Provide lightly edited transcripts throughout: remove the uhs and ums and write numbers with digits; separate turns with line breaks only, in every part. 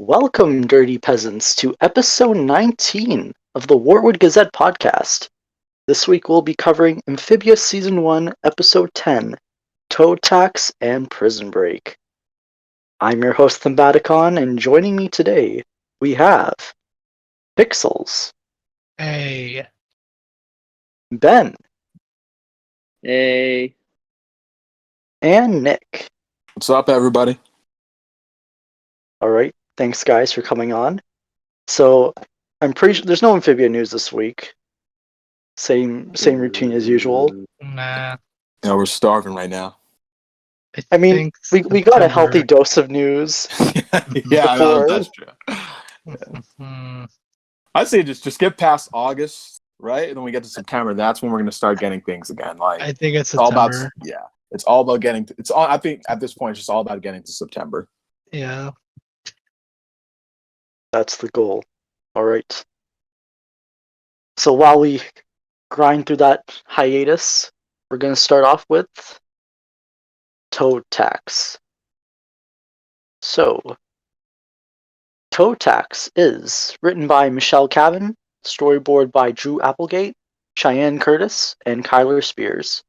Welcome, dirty peasants, to episode 19 of the Wartwood Gazette podcast. This week we'll be covering Amphibia Season 1, Episode 10, Toe Tax and Prison Break. I'm your host, Thumbaticon, and joining me today we have Pixels.
Hey.
Ben.
Hey.
And Nick.
What's up, everybody?
Alright, thanks guys for coming on. So, I'm pretty sure there's no Amphibia news this week. Same routine as usual.
Nah.
Yeah, we're starving right now.
I mean, we got a healthy dose of news.
Yeah, that's true.
Mm-hmm.
I'd say just get past August, right? And then we get to September. That's when we're gonna start getting things again. Like
I think it's
all about
September.
it's all about getting. It's all. I think at this point, it's just all about getting to September.
Yeah.
That's the goal. Alright. So while we grind through that hiatus, we're going to start off with Toe Tax. So, Toe Tax is written by Michelle Cavan, storyboard by Drew Applegate, Cheyenne Curtis, and Kyler Spears,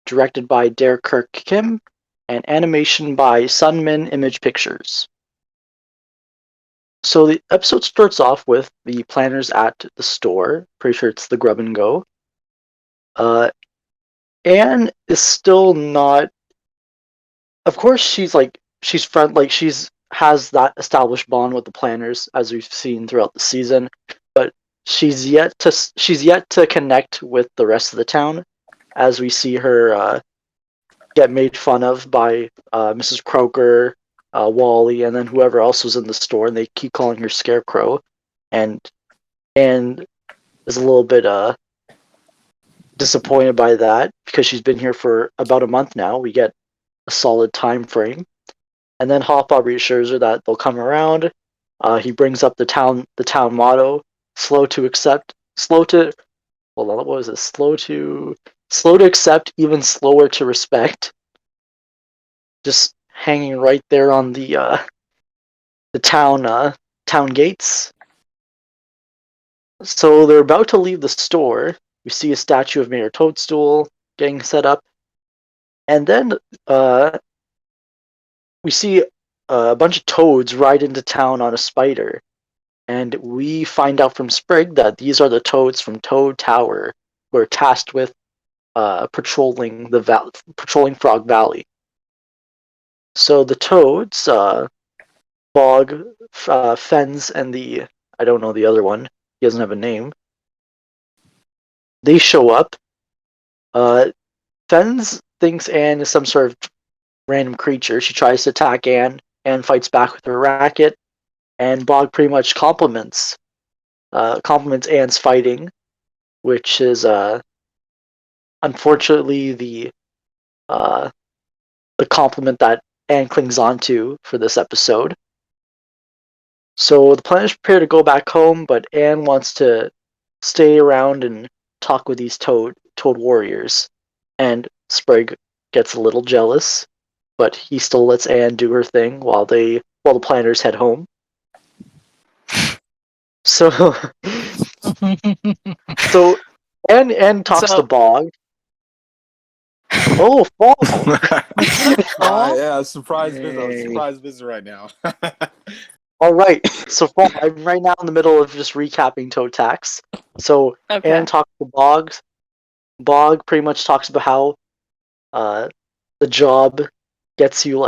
directed by Derek Kirk Kim, and animation by Sunmin Image Pictures. So the episode starts off with the planners at the store. Pretty sure it's the Grub and Go. Anne is still not. Of course, she's has that established bond with the planners as we've seen throughout the season, but she's yet to connect with the rest of the town, as we see her get made fun of by Mrs. Croker, Wally, and then whoever else was in the store, and they keep calling her Scarecrow, and is a little bit disappointed by that because she's been here for about a month now. We get a solid time frame, and then Hoppa reassures her that they'll come around. He brings up the town motto: slow to accept, slow to accept, even slower to respect. Just hanging right there on the town gates. So they're about to leave the store. We see a statue of Mayor Toadstool getting set up, and then we see a bunch of toads ride into town on a spider, and we find out from Sprig that these are the toads from Toad Tower who are tasked with patrolling Frog Valley. So the toads, Bog, Fens, and I don't know the other one. He doesn't have a name. They show up. Fens thinks Anne is some sort of random creature. She tries to attack Anne. Anne fights back with her racket, and Bog pretty much compliments Anne's fighting, which is unfortunately the compliment that Anne clings on to for this episode. So the planners prepare to go back home, but Anne wants to stay around and talk with these toad warriors. And Sprig gets a little jealous, but he still lets Anne do her thing while the planners head home. So Anne talks to Bog. Oh, Fall!
Yeah, surprise visit right now.
Alright, so Fall, I'm right now in the middle of just recapping Toe Tax. So
Okay.
Anne talks to Bog. Bog pretty much talks about how the job gets you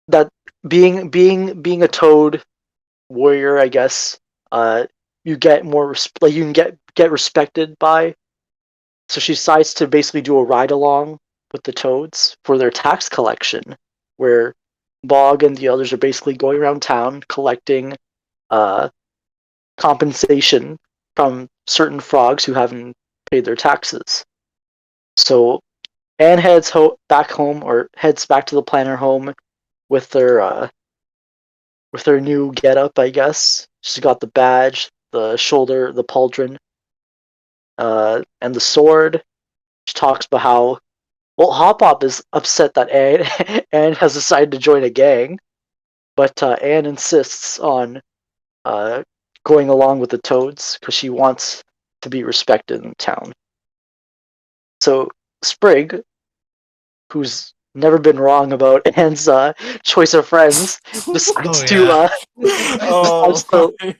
that being a toad warrior, I guess, you get more you can get respected by. So she decides to basically do a ride along with the toads for their tax collection, where Bog and the others are basically going around town collecting compensation from certain frogs who haven't paid their taxes. So Anne heads back to the planner home with their new getup, I guess. She's got the badge, the shoulder, the pauldron, and the sword. She talks about how Hop Hop is upset that Anne has decided to join a gang, but Anne insists on going along with the Toads because she wants to be respected in town. So Sprig, who's never been wrong about Anne's choice of friends, decides
Oh,
to
yeah.
Oh,
decides to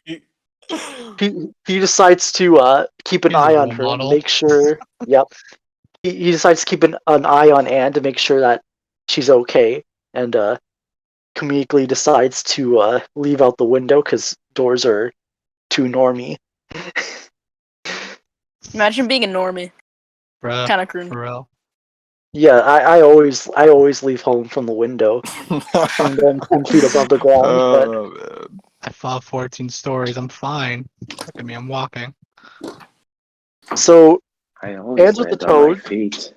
he decides to keep an
He's a
eye on
role
her,
model.
make sure. Yep, he decides to keep an eye on Anne to make sure that she's okay, and comedically decides to leave out the window because doors are too normy.
Imagine being a normie.
Bruh,
Kind of cringe.
for real.
Yeah, I always leave home from the window and then 10 feet above the ground. But
Oh, man.
I fall 14 stories. I'm fine. Look at me. I'm walking.
so
I always
Anne's with the
land on my
Toad.
feet.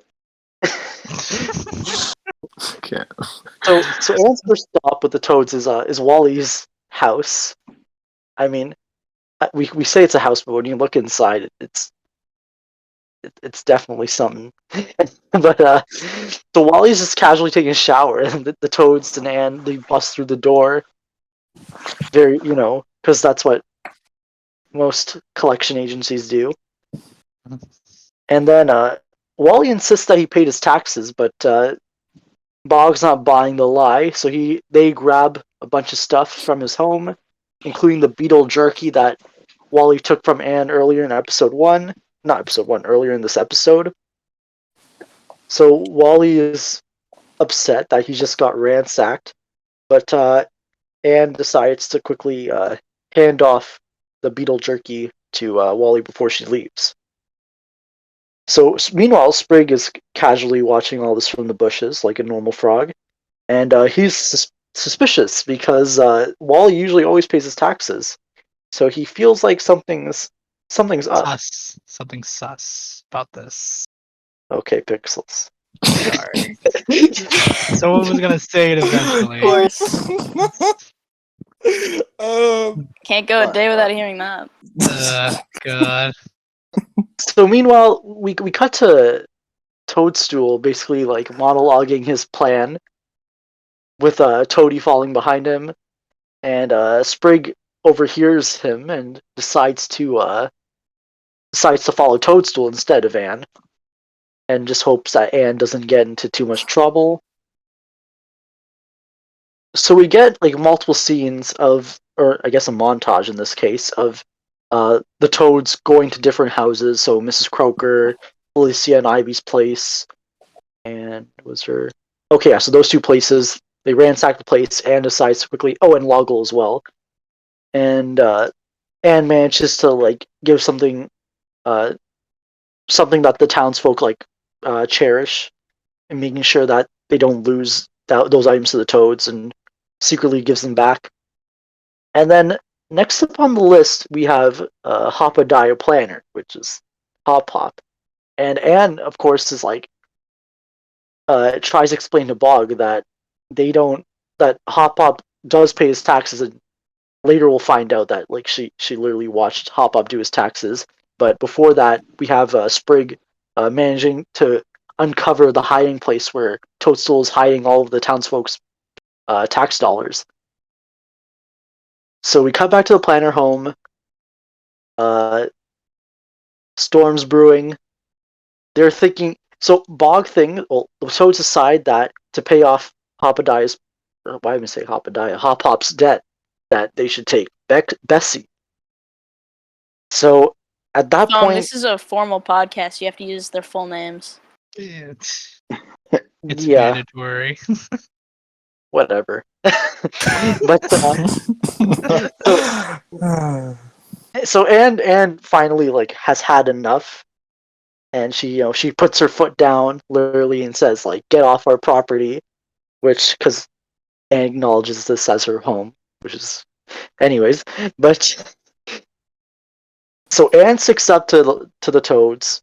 Okay.
So Anne's first stop with the Toads is Wally's house. I mean, we say it's a house, but when you look inside, it's definitely something. But so Wally's just casually taking a shower, and the Toads and Anne they bust through the door. Very, because that's what most collection agencies do. And then Wally insists that he paid his taxes, but Bog's not buying the lie, so they grab a bunch of stuff from his home, including the beetle jerky that Wally took from Anne earlier in episode 1. Not episode 1, earlier in this episode. So Wally is upset that he just got ransacked, but Anne decides to quickly hand off the beetle jerky to Wally before she leaves. So meanwhile, Sprig is casually watching all this from the bushes like a normal frog, and he's suspicious because Wally usually always pays his taxes, so he feels like something's up.
Sus. Something sus about this.
Okay, Pixels.
Sorry. Someone was gonna say it eventually.
Can't go a day without hearing that.
God.
So meanwhile, we cut to Toadstool basically like monologuing his plan with Toady falling behind him, and Sprig overhears him and decides to follow Toadstool instead of Anne, and just hopes that Anne doesn't get into too much trouble. So we get like multiple scenes of, or I guess a montage in this case, of the Toads going to different houses. So Mrs. Croaker, Felicia and Ivy's place, and was there? Okay, yeah. So those two places, they ransack the place and decides to quickly. Oh, and Loggle as well, and Anne manages to like give uh, something that the townsfolk like cherish, and making sure that they don't lose those items to the Toads, and secretly gives them back. And then next up on the list, we have Hopadaya Planner, which is Hop Hop. And Anne, of course, is like, tries to explain to Bog that that Hop Hop does pay his taxes, and later we'll find out that like she literally watched Hop Hop do his taxes. But before that, we have Sprig managing to uncover the hiding place where Toadstool is hiding all of the townsfolk's tax dollars. So we cut back to the Planner home. Storms brewing. They're thinking. So Bog thing. Well, the Toads decide that to pay off Hopadiah's. Why even say Hopadiah? Hop Hop's debt, that they should take Bessie. So at that point,
This is a formal podcast. You have to use their full names.
It's
yeah,
mandatory.
whatever. But so Anne finally like has had enough, and she puts her foot down literally and says like, get off our property, which because Anne acknowledges this as her home, which is anyways. But so Anne sticks up to the Toads.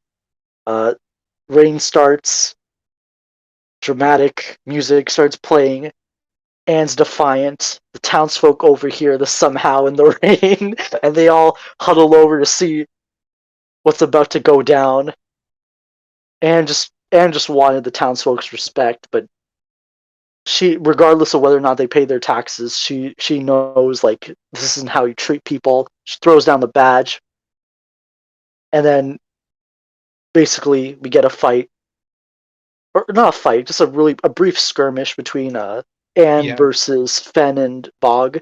Rain starts, dramatic music starts playing. Anne's defiant. The townsfolk overhear the somehow in the rain, and they all huddle over to see what's about to go down. Anne just wanted the townsfolk's respect, but regardless of whether or not they pay their taxes, she knows like this isn't how you treat people. She throws down the badge, and then basically we get a fight, or not a fight, just a brief skirmish between Anne versus Fen and Bog.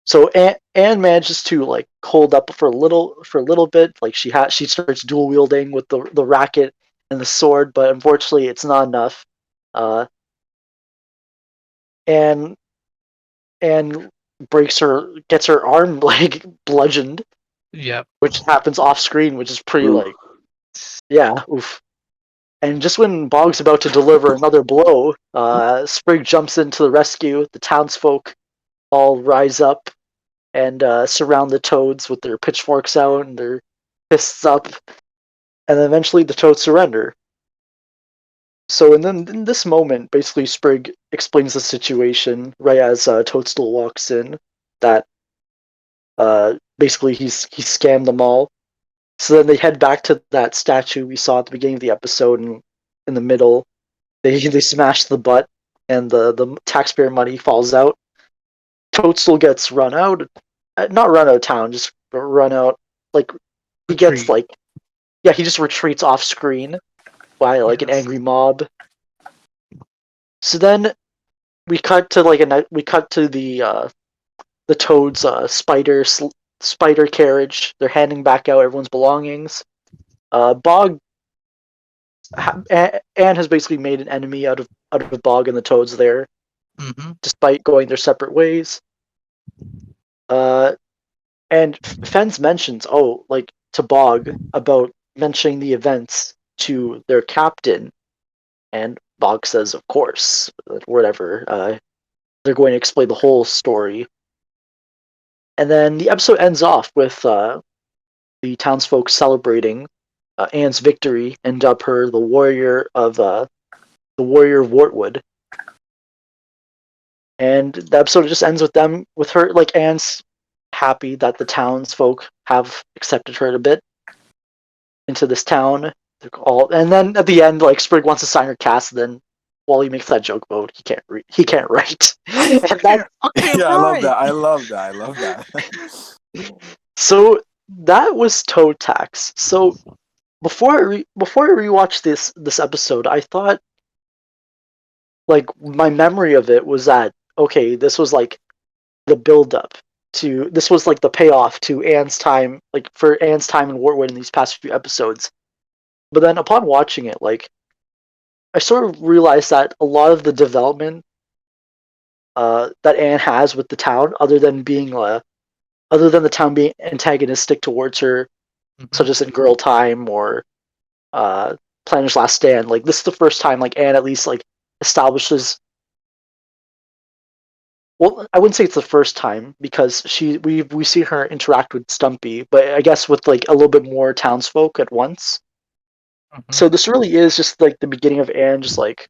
So Anne manages to like hold up for a little bit. Like she starts dual wielding with the racket and the sword, but unfortunately it's not enough. And gets her arm like bludgeoned,
Yep.
which happens off screen, which is pretty like, yeah, oof. And just when Bog's about to deliver another blow, Sprig jumps into the rescue. The townsfolk all rise up and surround the toads with their pitchforks out and their fists up, and then eventually the toads surrender. So, and then in this moment, basically Sprig explains the situation right as Toadstool walks in, that basically he scammed them all. So then they head back to that statue we saw at the beginning of the episode, and in the middle, they smash the butt, and the taxpayer money falls out. Toadstool gets run out, not run out of town, just run out. Like he gets like, yeah, he just retreats off screen by like an angry mob. So then we cut to the Toads spider carriage. They're handing back out everyone's belongings. Bog Anne has basically made an enemy out of Bog and the Toads there, despite going their separate ways. And Fens mentions, like to Bog about mentioning the events to their captain, and Bog says, of course, whatever. They're going to explain the whole story. And then the episode ends off with the townsfolk celebrating Anne's victory and dub her the warrior of Wartwood. And the episode just ends with her, like, Anne's happy that the townsfolk have accepted her a bit into this town. And then at the end, like, Sprig wants to sign her cast, and then Wally makes that joke about he can't write. And
yeah, I love that.
So that was Toe Tax. So before I rewatched this episode, I thought, like, my memory of it was that, okay, this was like the build up to, this was like the payoff to Anne's time, like for Anne's time in Wartwood in these past few episodes. But then upon watching it, like, I sort of realized that a lot of the development that Anne has with the town, other than the town being antagonistic towards her, such as in Girl Time or Planner's Last Stand, like, this is the first time like Anne at least like establishes. Well, I wouldn't say it's the first time, because we see her interact with Stumpy, but I guess with like a little bit more townsfolk at once. So this really is just like the beginning of Anne, just like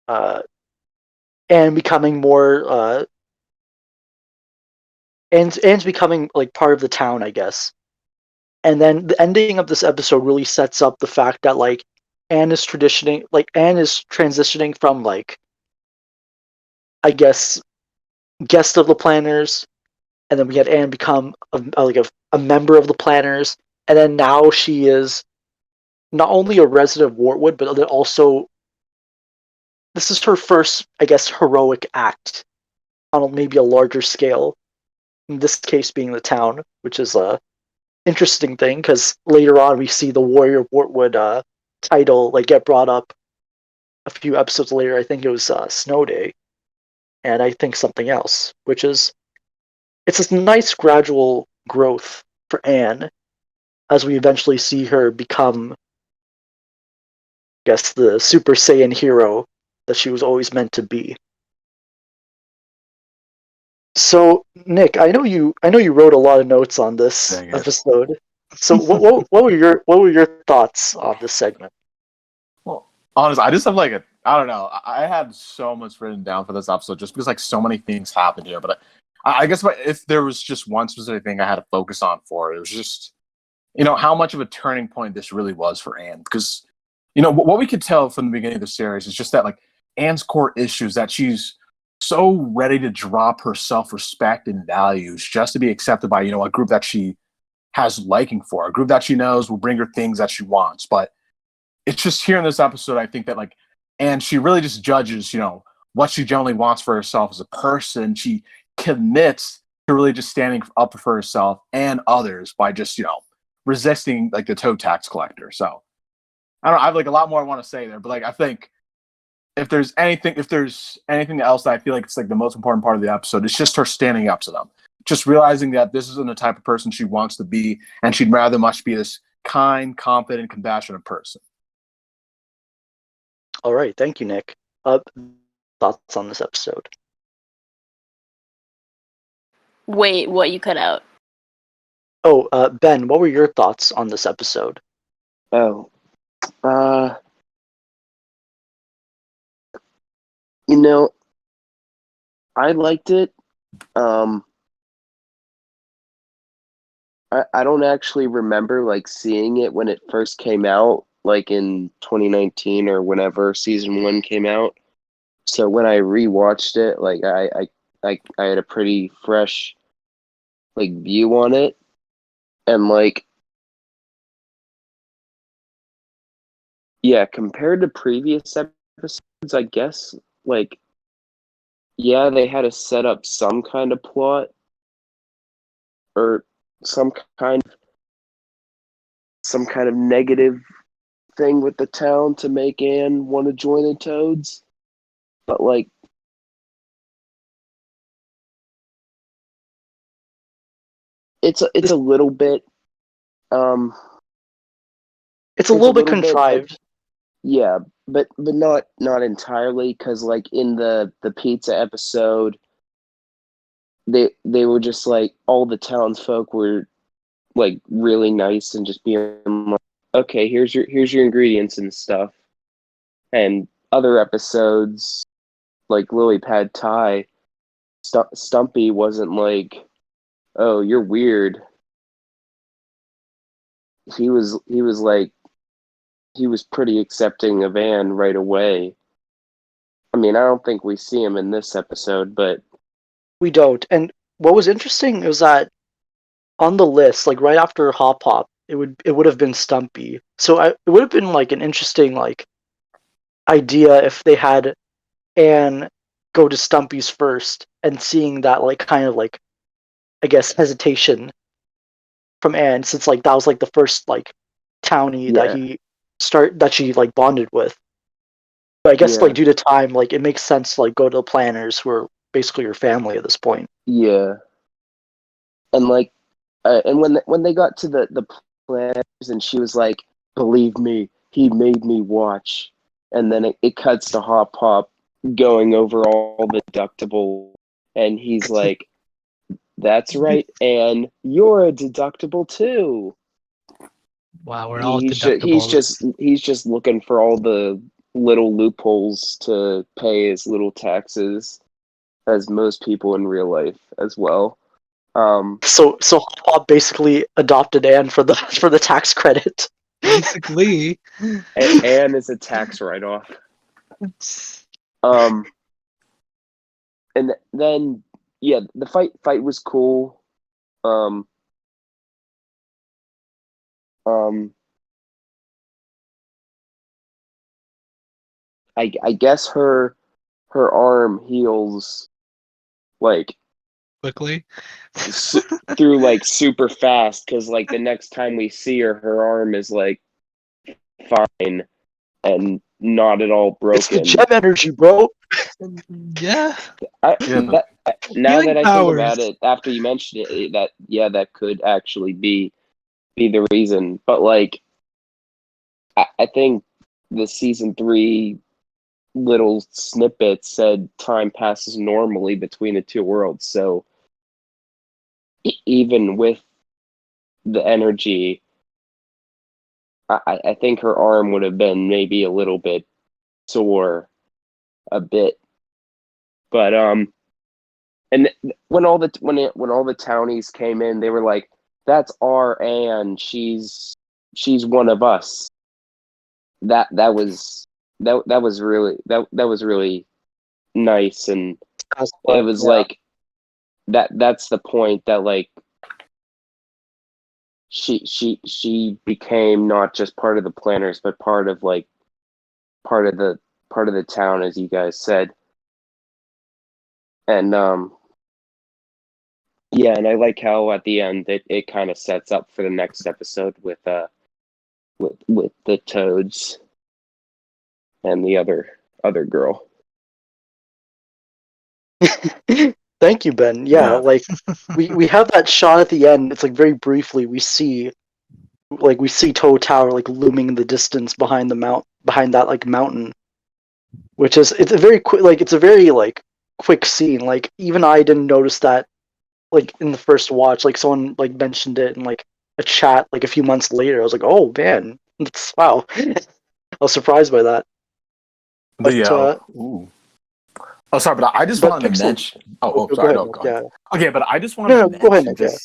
Anne becoming more Anne's becoming like part of the town, I guess. And then the ending of this episode really sets up the fact that like Anne is transitioning from, like, I guess, guest of the Planners, and then we had Anne become a member of the Planners, and then now she is not only a resident of Wartwood, but then also this is her first, I guess, heroic act on maybe a larger scale. In this case, being the town, which is a interesting thing, because later on we see the Warrior of Wartwood title like get brought up a few episodes later. I think it was Snow Day, and I think something else, which is, it's a nice gradual growth for Anne as we eventually see her become, I guess, the Super Saiyan hero that she was always meant to be. So, Nick, I know you wrote a lot of notes on this episode. So, what were your thoughts on this segment?
Well, honestly, I just have like I don't know. I had so much written down for this episode just because like so many things happened here. But I guess if there was just one specific thing I had to focus on for it was just, how much of a turning point this really was for Anne. Because, what we could tell from the beginning of the series is just that, like, Anne's core issues that she's so ready to drop her self-respect and values just to be accepted by, a group that she has liking for, a group that she knows will bring her things that she wants. But it's just here in this episode, I think that and she really just judges, what she generally wants for herself as a person. She commits to really just standing up for herself and others by just, resisting the toe tax collector. So I don't know, I have a lot more I want to say there, but I think if there's anything else that I feel like it's the most important part of the episode, it's just her standing up to them. Just realizing that this isn't the type of person she wants to be, and she'd rather much be this kind, confident, compassionate person.
All right, thank you, Nick. Thoughts on this episode?
Wait, what? You cut out?
Oh, Ben, what were your thoughts on this episode?
Oh, I liked it. I don't actually remember seeing it when it first came out, in 2019 or whenever season 1 came out. So when I rewatched it, I had a pretty fresh view on it, and yeah, compared to previous episodes, I guess yeah, they had to set up some kind of plot or some kind of negative thing with the town to make Anne want to join the Toads. But it's a little bit
It's a little bit
bit,
contrived.
yeah, but not entirely, because in the pizza episode, they were just all the townsfolk were really nice and just being like, okay, here's your ingredients and stuff. And other episodes, Lily Pad Thai, Stumpy wasn't oh, you're weird. He was pretty accepting of Anne right away. I mean, I don't think we see him in this episode, but
We don't. And what was interesting was that on the list, right after Hop Hop, it would have been Stumpy. So it would have been an interesting idea if they had Anne go to Stumpy's first, and seeing that kind of I guess hesitation from Anne, since that was the first townie that she bonded with. But I guess
yeah,
due to time, it makes sense to go to the planners, who are basically your family at this point.
yeah, and and when they got to the planners, and she was like, "Believe me, he made me watch," and then it cuts to Hop Hop going over all the deductible, and he's like, "That's right, and you're a deductible too."
Wow, we're all
He's
deductible.
he's just looking for all the little loopholes to pay as little taxes as most people in real life as well.
So Hop Hop basically adopted Anne for the tax credit.
Basically.
Anne is a tax write-off. And then yeah, the fight was cool. I guess her arm heals
Quickly.
through super fast, because the next time we see her arm is fine and not at all broken.
It's the gem energy, bro.
Yeah.
Now that I think about
powers.
it, after you mentioned it, that could actually be the reason. But I think the season 3 little snippet said time passes normally between the two worlds. So even with the energy, I think her arm would have been maybe a little bit sore, a bit. But and when all the townies came in, they were like, "That's our Anne. She's one of us." That was that was really nice, and it was
Yeah.
like that's the point that like she became not just part of the planners, but part of like part of the town, as you guys said. And yeah, and I like how at the end it kind of sets up for the next episode with the toads and the other girl.
Thank you, Ben. Yeah,
Yeah.
like we have that shot at the end. It's like very briefly we see Toad Tower like looming in the distance behind behind that like mountain, which is it's a very quick it's a very like quick scene. Like even I didn't notice that like in the first watch. Like someone like mentioned it in like a chat like a few months later. I was like, oh man, that's wow. I was surprised by that.
But
But
yeah. Ooh. Oh, sorry, but I just
but
wanted to
Pixel.
mention. Oh,
Go
sorry.
ahead,
No,
Nick,
go ahead.
yeah.
Okay, but I just
No,
wanted to
no, go ahead,
mention
Nick, yeah.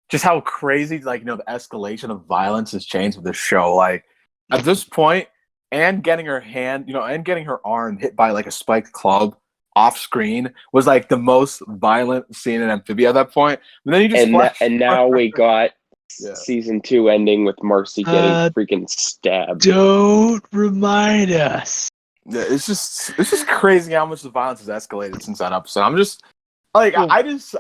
just how crazy, like, the escalation of violence has changed with this show. Like, at this point, Anne getting her Anne getting her arm hit by like a spiked club off screen was like the most violent scene in Amphibia at that point. But then you just
And now we got
Yeah.
season 2 ending with Marcy getting freaking stabbed.
Don't remind us.
Yeah, it's just crazy how much the violence has escalated since that episode. I'm just like I just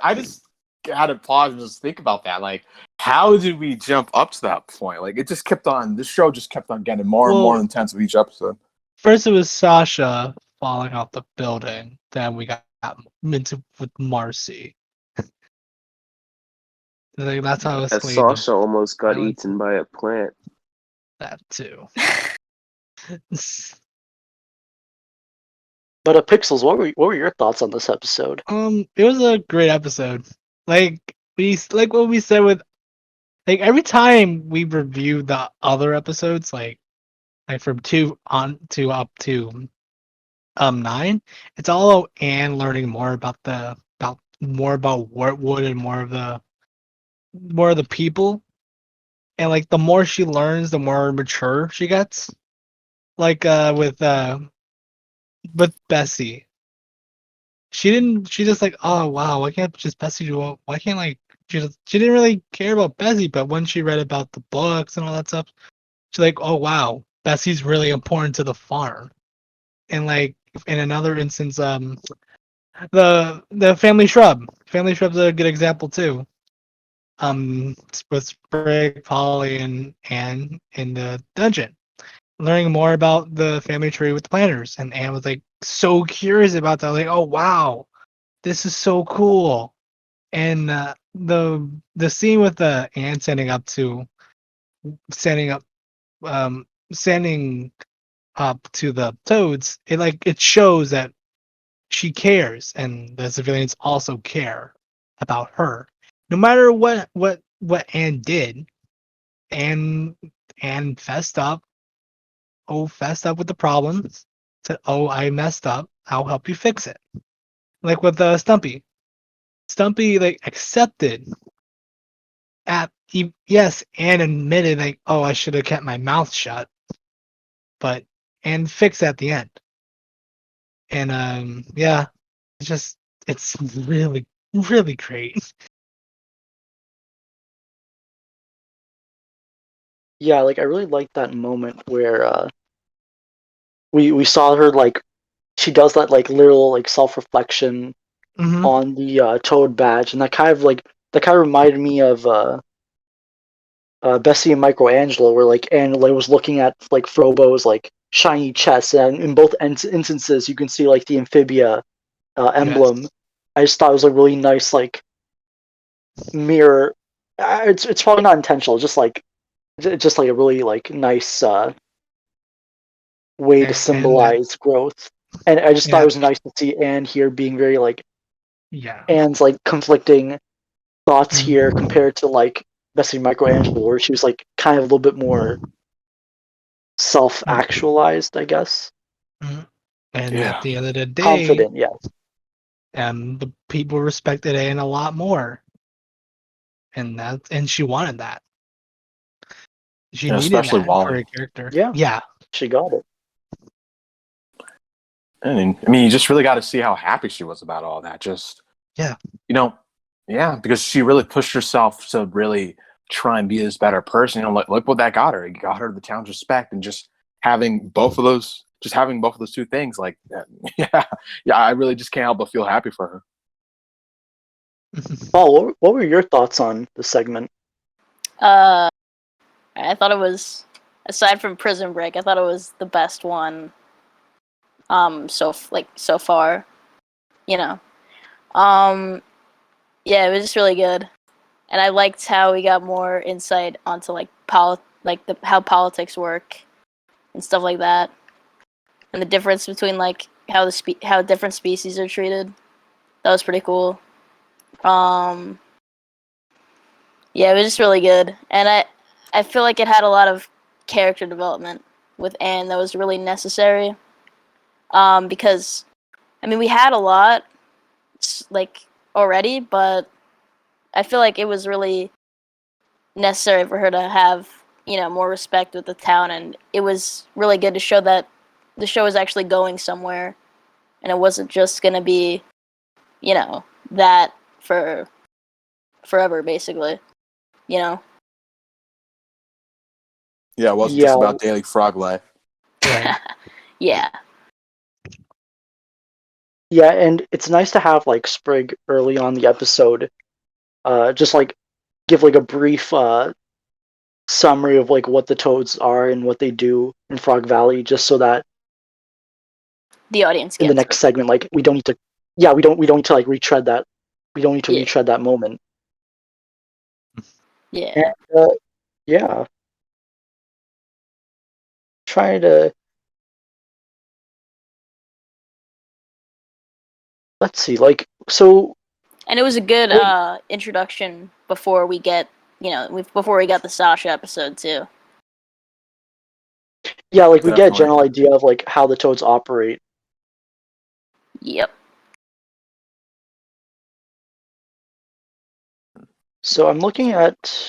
had to pause and just think about that. Like, how did we jump up to that point? Like, it just kept on. This show just kept on getting more and more intense with each episode.
First, it was Sasha falling off the building. Then we got into with Marcy. Like, that's how
As Sasha almost got eaten by a plant.
That too.
But Pixels, what were your thoughts on this episode?
It was a great episode. Like what we said with like every time we review the other episodes, like from 2 on to up to 9, it's all Anne learning more about more about Wartwood and more of the people. And like the more she learns, the more mature she gets. Like with Bessie. She just like, oh wow, why can't just Bessie do why can't like she didn't really care about Bessie, but when she read about the books and all that stuff, she's like, oh wow, Bessie's really important to the farm. And like in another instance, the family shrub. Family shrub's a good example too. With Sprig, Polly, and Anne in the dungeon, learning more about the family tree with the planters, and Anne was like so curious about that, like, oh wow, this is so cool. And the scene with the Anne standing up standing up to the toads, it shows that she cares, and the civilians also care about her. No matter what Anne did, and Anne fessed up with the problems, said, oh, I messed up, I'll help you fix it. Like with Stumpy. Stumpy like accepted yes, and admitted like, oh, I should have kept my mouth shut, but and fixed at the end. And yeah, it's really really great.
Yeah, like I really liked that moment where we saw her like she does that like little like self-reflection on the Toad badge, and that kind of reminded me of Bessie and Michelangelo, where like Angela was looking at like Frobo's like shiny chest, and in both instances you can see like the Amphibia emblem.
Yes.
I just thought it was a really nice like mirror. It's probably not intentional, just like a really like nice way to symbolize growth. And I just thought it was nice to see Anne here being very like Anne's like conflicting thoughts here compared to like Bessie Michelangelo, where she was like kind of a little bit more self-actualized, I guess.
And at the end of the day,
confident, yeah.
And the people respected Anne a lot more, and she wanted that. She needed
especially
that
Wally.
for a character.
Yeah, she got it.
I mean, you just really got to see how happy she was about all that. Just
Yeah.
Because she really pushed herself to really try and be this better person. Look what that got her. It got her the town's respect, and just having both of those two things, like, yeah, I really just can't help but feel happy for her.
Paul, what were your thoughts on the segment?
I thought it was, aside from Prison Break, I thought it was the best one. So far, Yeah, it was just really good, and I liked how we got more insight onto how politics work and stuff like that, and the difference between how different species are treated. That was pretty cool. It was just really good, and I feel like it had a lot of character development with Anne that was really necessary. Because, I mean, we had a lot, already, but I feel like it was really necessary for her to have, more respect with the town, and it was really good to show that the show is actually going somewhere, and it wasn't just gonna be, that for forever, basically,
Yeah, it wasn't
Yeah.
just about daily frog life.
Right.
Yeah.
Yeah, and it's nice to have like Sprig early on the episode, just like give like a brief summary of like what the toads are and what they do in Frog Valley, just so that
The audience
in the
gets
next
it.
segment, like we don't need to like retread that. We don't need to
Yeah.
retread that moment.
Yeah.
And, yeah. Try to let's see, like so.
And it was a good introduction before we get, before we got the Sasha episode too.
Yeah, like we get a
Definitely.
general idea of like how the toads operate.
Yep.
So I'm just looking at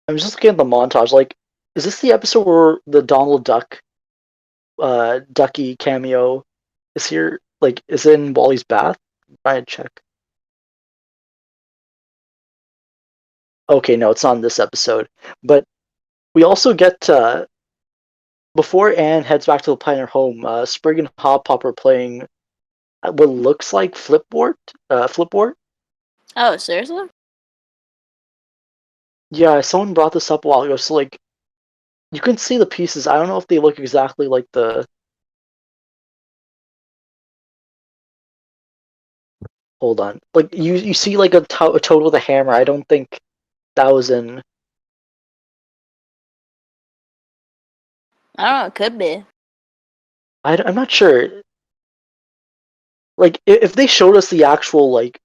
the montage. Like, is this the episode where the Donald Duck, Ducky cameo is here? Like, is it in Wally's bath? Try and check. Okay, no, it's not in this episode. But we also get before Anne heads back to the Pioneer home, Sprig and Hop are playing what looks like Flipboard. Flipboard.
Oh, seriously?
Yeah, someone brought this up a while ago. So like, you can see the pieces. I don't know if they look exactly like the. Hold on. Like you see like a toad with a hammer. I don't think that was in.
I don't know. It could be.
I'm not sure. Like if they showed us the actual like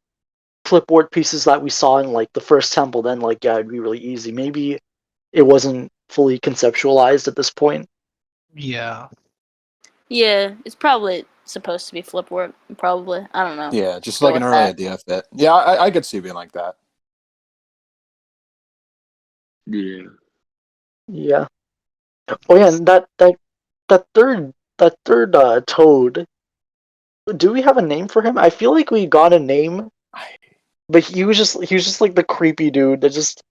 flipboard pieces that we saw in like the first temple, then like yeah, it'd be really easy. Maybe it wasn't fully conceptualized at this point.
Yeah.
Yeah, it's probably supposed to be flip work. Probably. I don't know.
Yeah, just
Go
like an
with
early
that.
idea of that. Yeah, I could see it being like that.
Yeah.
Yeah. Oh yeah, and that third toad. Do we have a name for him? I feel like we got a name, but he was just like the creepy dude that just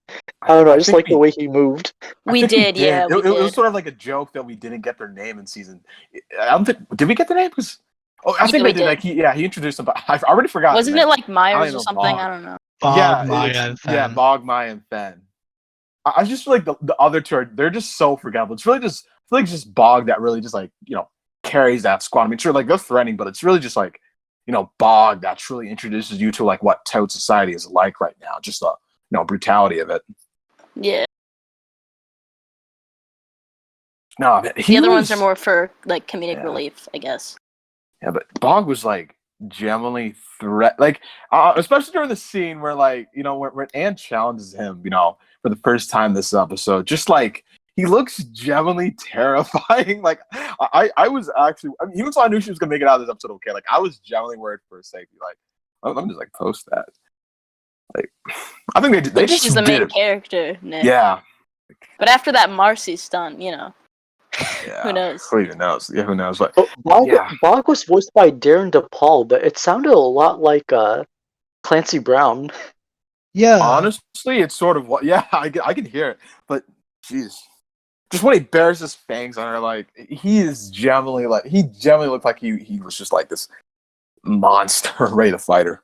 I don't know. I just
think
like the way he moved.
We
think
did, yeah, we
It was
did.
sort of like a joke that we didn't get their name in season. I don't think. Did we get the name? Because I think
we
we did.
did.
Like he introduced them, but I already forgot.
Wasn't
his
it
name.
like Myers
even
or
know
something?
Bog.
I don't know.
Bog, Maya, and Fen.
Bog, Maya, and Fen. I just feel like the other two they're just so forgettable. It's really just I feel like it's just Bog that really just like carries that squad. I mean, sure, like they're threatening, but it's really just like Bog that truly introduces you to like what Toad society is like right now. Just the brutality of it.
Yeah.
No, man,
The other ones are more for like comedic relief, I guess.
Yeah, but Bog was like genuinely especially during the scene where when Anne challenges him, for the first time this episode, just like he looks genuinely terrifying. Like I was actually, I mean, even though I knew she was gonna make it out of this episode okay, like I was genuinely worried for her safety. Like, let me just like post that. Like, I think they just
She's the main
did it.
character, Nick.
Yeah.
But after that Marcy stunt,
Yeah.
Who knows?
Who even knows? Yeah, who knows? But
But
yeah.
Bog was voiced by Darren DePaul, but it sounded a lot like Clancy Brown.
Yeah.
Honestly, it's sort of what. Yeah, I can hear it, but jeez, just when he bares his fangs on her, like he generally looked like he was just like this monster ready to fight her.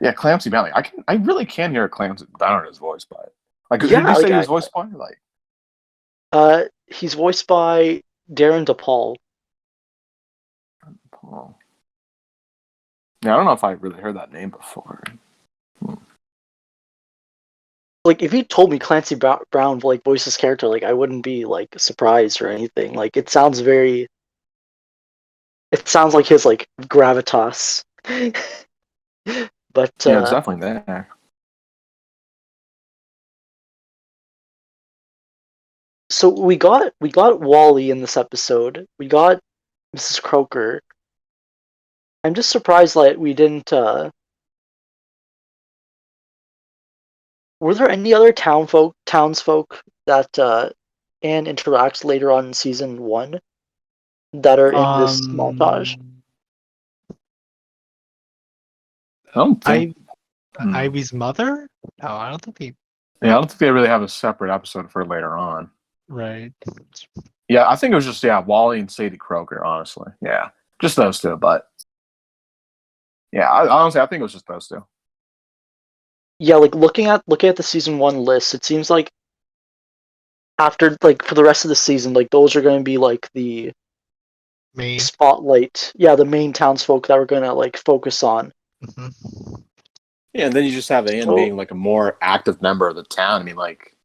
Yeah, Clancy Brown. Like, I really can hear Clancy Brown in his voice, but like, who
Yeah,
did you say
like
he was
I-
voiced by? Like,
He's voiced by Darren DePaul.
oh. Yeah, I don't know if I really heard that name before.
Like if you told me Clancy Brown like voiced this character, like I wouldn't be like surprised or anything. Like it sounds like his like gravitas. But
Yeah, it's definitely there.
so we got Wally in this episode. We got Mrs. Croker. I'm just surprised that we didn't. Were there any other townsfolk that Anne interacts later on in season 1 that are in this montage?
I don't think.
Ivy's mother? No, I don't think he.
Yeah, I don't think they really have a separate episode for later on.
Right.
Yeah, I think it was just Wally and Sadie Croker. Honestly, yeah, just those two. But yeah, honestly, I think it was just those two.
Yeah, like looking at the season 1 list, it seems like after like for the rest of the season, like those are going to be like the
Me.
spotlight. Yeah, the main townsfolk that we're going to like focus on.
Mm-hmm.
Yeah, and then you just have Anne
So-
being like a more active member of the town. I mean, like,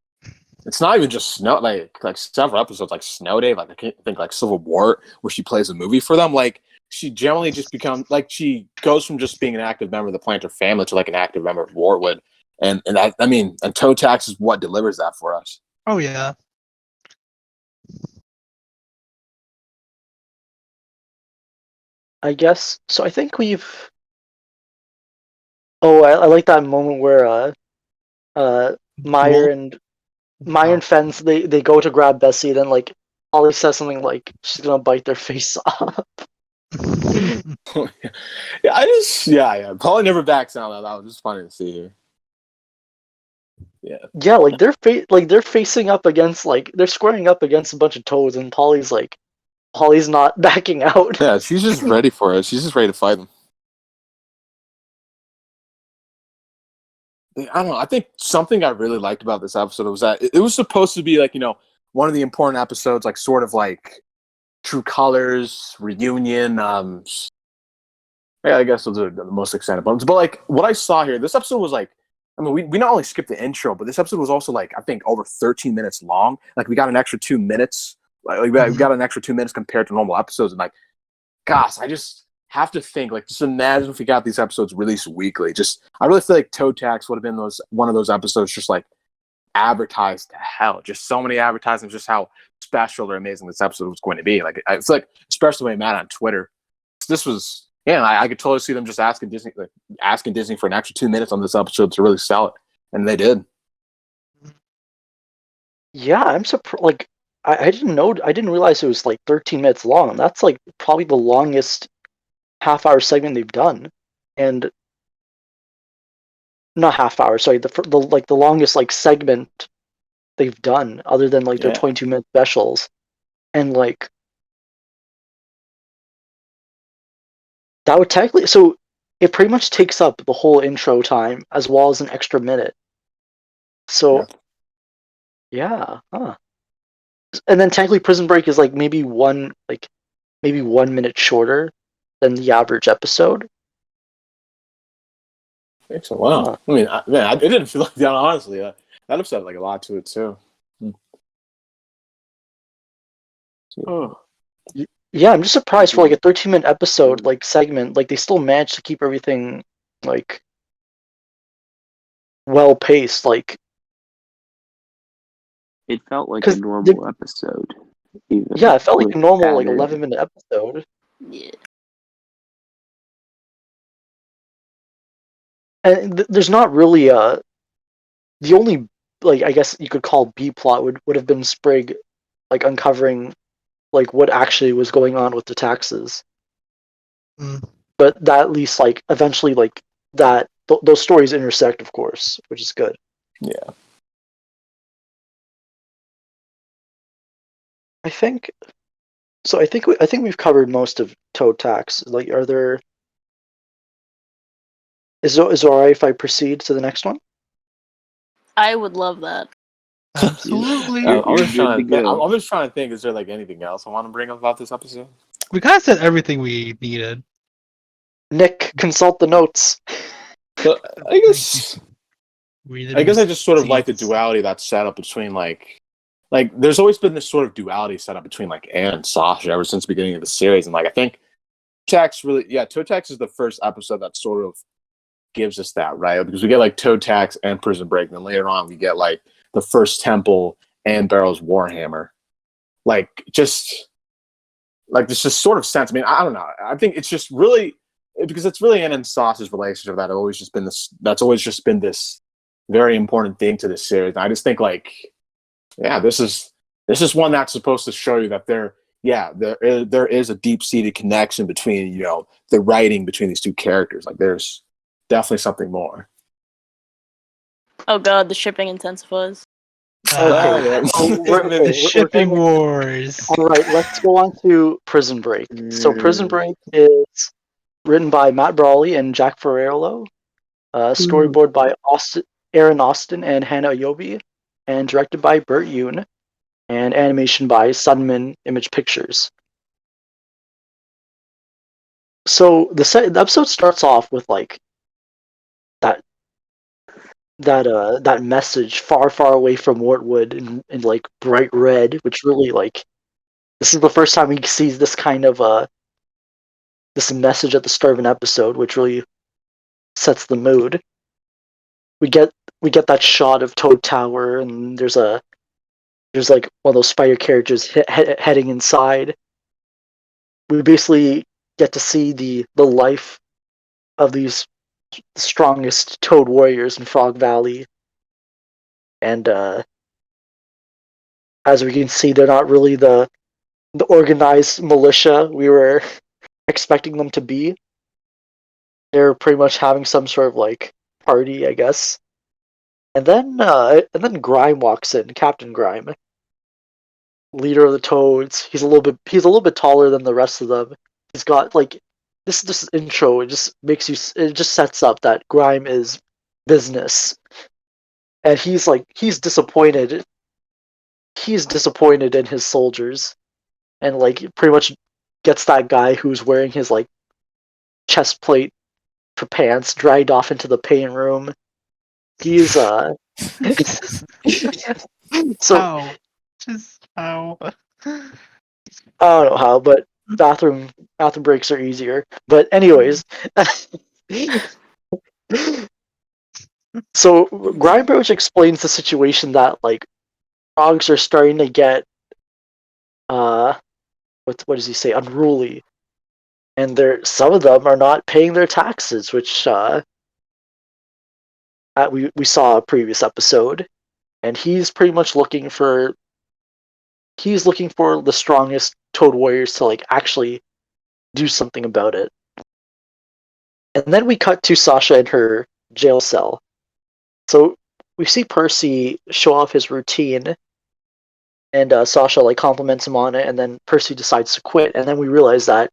it's not even just Snow, like several episodes, like Snow Day, like I can't think like Civil War, where she plays a movie for them. Like, she generally just becomes like she goes from just being an active member of the Planter family to like an active member of Wartwood, and I mean, and Toe Tax is what delivers that for us.
Oh yeah.
I guess so. I think we've. Oh, I like that moment where Meyer and Fens they go to grab Bessie, then like Ollie says something like she's gonna bite their face off.
Yeah, Polly never backs down. That was just funny to see here. Yeah,
Yeah, like they're facing up against like they're squaring up against a bunch of toads, and Polly's not backing out.
yeah, she's just ready for it. She's just ready to fight them. I don't know. I think something I really liked about this episode was that it was supposed to be like, one of the important episodes, like sort of like True Colors, reunion. Yeah, I guess those are the most exciting ones. But like what I saw here, this episode was like, I mean, we not only skipped the intro, but this episode was also like I think over 13 minutes long. Like we got an extra 2 minutes. Like we got an extra 2 minutes compared to normal episodes. And like, gosh, I just have to think, like, just imagine if we got these episodes released weekly. I really feel like Toe Tax would have been one of those episodes just like advertised to hell. Just so many advertisements, just how special or amazing this episode was going to be. Like, it's like, especially when Matt on Twitter, this was, I could totally see them just asking Disney for an extra 2 minutes on this episode to really sell it. And they did.
Yeah, I'm surprised. Like, I didn't realize it was like 13 minutes long. That's like probably the longest half-hour segment they've done, and not half-hour. Sorry, the longest like segment they've done, other than like their 22-minute specials, and like that would technically so it pretty much takes up the whole intro time as well as an extra minute. So, yeah, huh. And then technically Prison Break is like maybe 1 minute shorter than the average episode.
I think so. Wow.
Huh.
I mean, it didn't feel like that, honestly. That episode had like a lot to it, too.
Oh. Yeah, I'm just surprised for like a 13-minute episode, like segment, like they still managed to keep everything like well paced. Like
It felt like a
'cause
normal episode. Even
yeah, it felt like a
with
normal like
added-
11-minute episode.
Yeah.
And there's not really the only like I guess you could call B plot would have been Sprig like uncovering like what actually was going on with the taxes.
Mm.
But that at least like eventually like that those stories intersect, of course, which is good.
Yeah.
I think so. I think we've covered most of toe tax. Like, are there? Is it alright if I proceed to the next one?
I would love that.
Absolutely.
You're-
I'm just
good
trying
to
to think.
go.
I'm just trying to think. Is there like anything else I want to bring up about this episode?
We kind of said everything we needed.
Nick, consult the notes.
But I guess
We
I guess I just sort of like the
receipts.
duality that's set up between like there's always been this sort of duality set up between like Anne and Sasha ever since the beginning of the series, and like I think Toe Tax is the first episode that sort of gives us that, right? Because we get like Toe Tax and Prison Break, and then later on we get like the first Temple and Barrow's Warhammer. Like just like this just sort of sense. I mean, I don't know. I think it's just really because it's really Anne and Sasha's relationship that always just been this. That's always just been this very important thing to this series. And I just think like, yeah, this is one that's supposed to show you that there is a deep seated connection between the writing between these two characters. Like there's definitely something more.
Oh god, the shipping intensifies.
Okay.
The shipping wars.
All right, let's go on to Prison Break. So Prison Break is written by Matt Brawley and Jack Ferrero, storyboard by Aaron Austin and Hannah Ayobi, and directed by Burt Yoon, and animation by Sunman Image Pictures. So the episode starts off with like that message far, far away from Wartwood in like bright red, which really like this is the first time we see this kind of this message at the start of an episode, which really sets the mood. We get that shot of Toad Tower, and there's like one of those spider characters heading inside. We basically get to see the life of these strongest Toad warriors in Frog Valley, and as we can see, they're not really the organized militia we were expecting them to be. They're pretty much having some sort of like party, I guess. And then Grime walks in, Captain Grime, leader of the Toads. He's a little bit taller than the rest of them. He's got like this intro. It just sets up that Grime is business, and he's disappointed. He's disappointed in his soldiers, and like pretty much gets that guy who's wearing his like chest plate for pants dragged off into the pain room. He's so
How? Just how?
I don't know how, but bathroom breaks are easier. But anyways, so Grindbroach explains the situation that like frogs are starting to get what does he say, unruly, and some of them are not paying their taxes, which we saw a previous episode, and he's pretty much looking for the strongest Toad warriors to like actually do something about it. And then we cut to Sasha in her jail cell. So we see Percy show off his routine, and Sasha like compliments him on it, and then Percy decides to quit. And then we realize that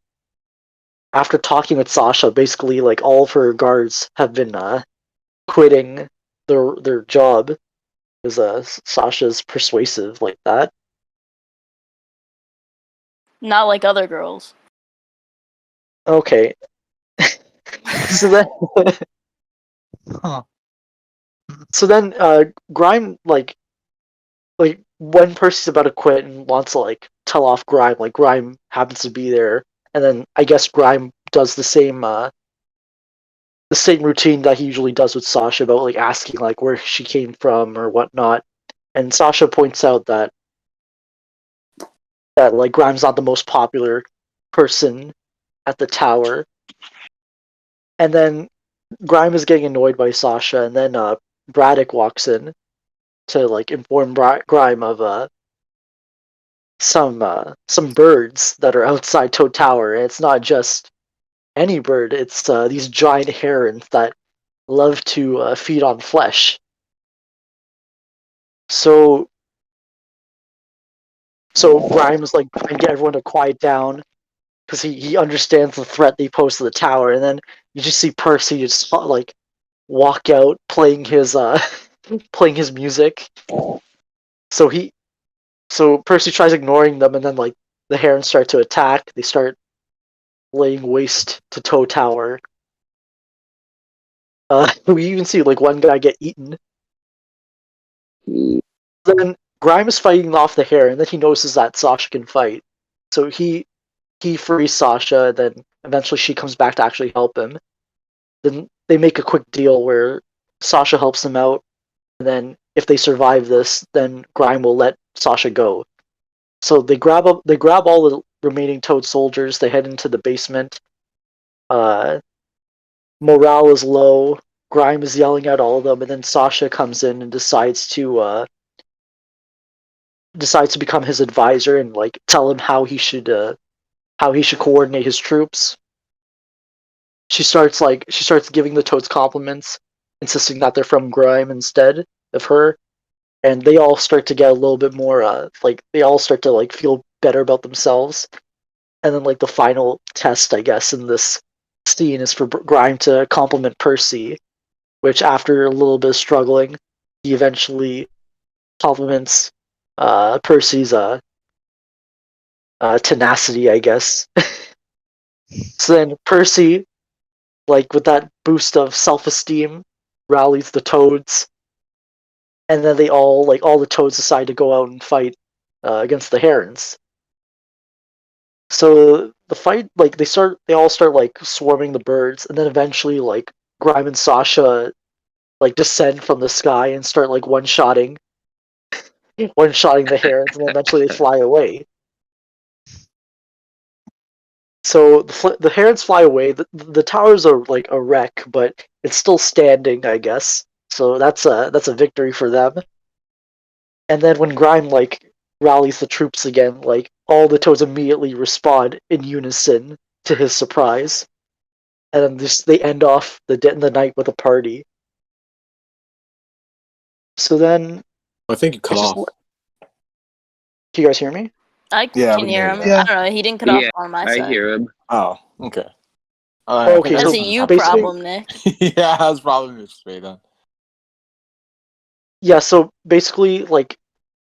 after talking with Sasha, basically like all of her guards have been quitting their job because Sasha's persuasive like that.
Not like other girls.
Okay. so then
Huh.
so then Grime like when Percy's about to quit and wants to like tell off Grime, like Grime happens to be there, and then I guess Grime does the same routine that he usually does with Sasha about like asking like where she came from or whatnot. And Sasha points out that like Grime's not the most popular person at the tower. And then Grime is getting annoyed by Sasha, and then Braddock walks in to like inform Grime of some birds that are outside Toad Tower. And it's not just any bird; it's these giant herons that love to feed on flesh. So Grime is like trying to get everyone to quiet down because he understands the threat they pose to the tower, and then you just see Percy just like walk out playing his playing his music. So Percy tries ignoring them, and then like the herons start to attack. They start laying waste to Toad Tower. We even see like one guy get eaten. Then Grime is fighting off the hare, and then he notices that Sasha can fight. So he frees Sasha, then eventually she comes back to actually help him. Then they make a quick deal where Sasha helps him out, and then if they survive this, then Grime will let Sasha go. So they grab all the remaining Toad soldiers, they head into the basement. Morale is low. Grime is yelling at all of them, and then Sasha comes in and decides to become his advisor and like tell him how he should coordinate his troops. She starts giving the Toads compliments, insisting that they're from Grime instead of her, and they all start to get a little bit more they all start to like feel better about themselves. And then like the final test, I guess, in this scene is for Grime to compliment Percy, which after a little bit of struggling, he eventually compliments Percy's tenacity, I guess. So then Percy, like with that boost of self-esteem, rallies the Toads, and then they all the Toads decide to go out and fight against the Herons. So the fight, like they all start like swarming the birds, and then eventually like Grime and Sasha like descend from the sky and start like one-shotting the herons, and then eventually they fly away. So the herons fly away. The towers are like a wreck, but it's still standing, I guess. So that's a victory for them. And then when Grime like rallies the troops again, like all the Toads immediately respond in unison to his surprise, and then they end off the night with a party. So then,
I think you cut off.
Can you guys hear me?
I
Yeah,
can
we
hear
can
him.
hear you.
I don't know. He didn't cut off on my
I
side.
hear him.
Oh, okay.
Okay,
That's
so
a you
basically-
problem, Nick.
Yeah, that's probably just me then.
Yeah, so basically, like,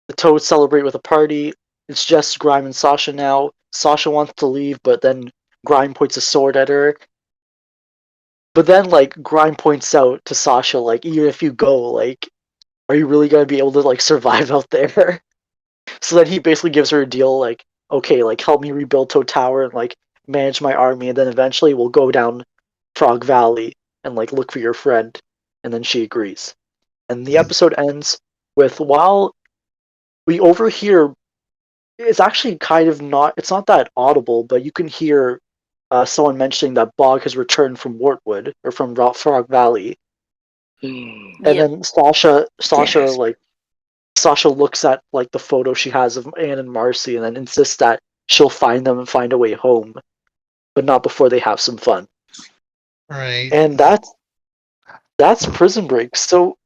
the Toads celebrate with a party. It's just Grime and Sasha now. Sasha wants to leave, but then Grime points a sword at her. But then, like, Grime points out to Sasha, like, even if you go, like, are you really gonna be able to, like, survive out there? So then he basically gives her a deal, like, okay, like, help me rebuild Toad Tower and, like, manage my army, and then eventually we'll go down Frog Valley and, like, look for your friend. And then she agrees. And the episode ends with, while we overhear, it's actually kind of not, it's not that audible, but you can hear someone mentioning that Bog has returned from Wartwood, or from Frog Valley. And
Yep.
then Sasha
Yes.
like Sasha looks at like the photo she has of Anne and Marcy, and then insists that she'll find them and find a way home, but not before they have some fun.
Right.
And that's Prison Break. So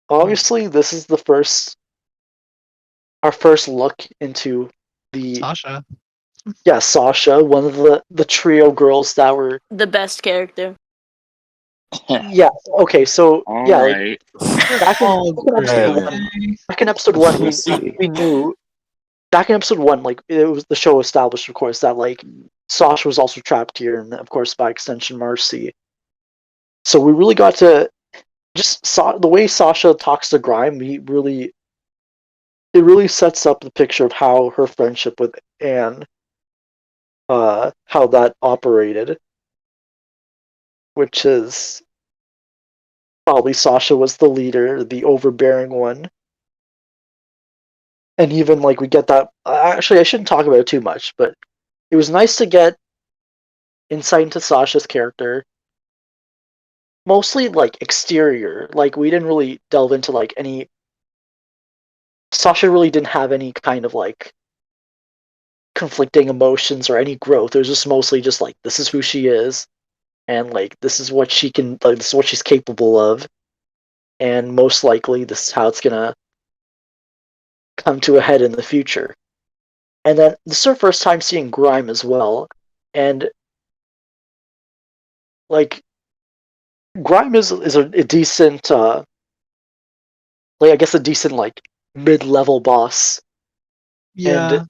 obviously this is our first look into the
Sasha.
Sasha, one of the trio girls that were
The best character.
okay, so
All
yeah,
right.
back in,
Oh,
back in episode
great.
one back in episode one
We'll see.
we knew back in episode one, like it was the show established, of course, that like Sasha was also trapped here, and of course by extension Marcy. So we really got to just saw the way Sasha talks to Grime. It really sets up the picture of how her friendship with Anne, how that operated, which is probably Sasha was the leader, the overbearing one. And even like we get that. Actually, I shouldn't talk about it too much, but it was nice to get insight into Sasha's character. Mostly like exterior. Like we didn't really delve into like any Sasha really didn't have any kind of like conflicting emotions or any growth. It was just mostly just like this is who she is, and like this is what she can, like this is what she's capable of, and most likely this is how it's gonna come to a head in the future. And then this is her first time seeing Grime as well, and like Grime is a decent, like I guess a decent like mid-level boss.
Yeah,
And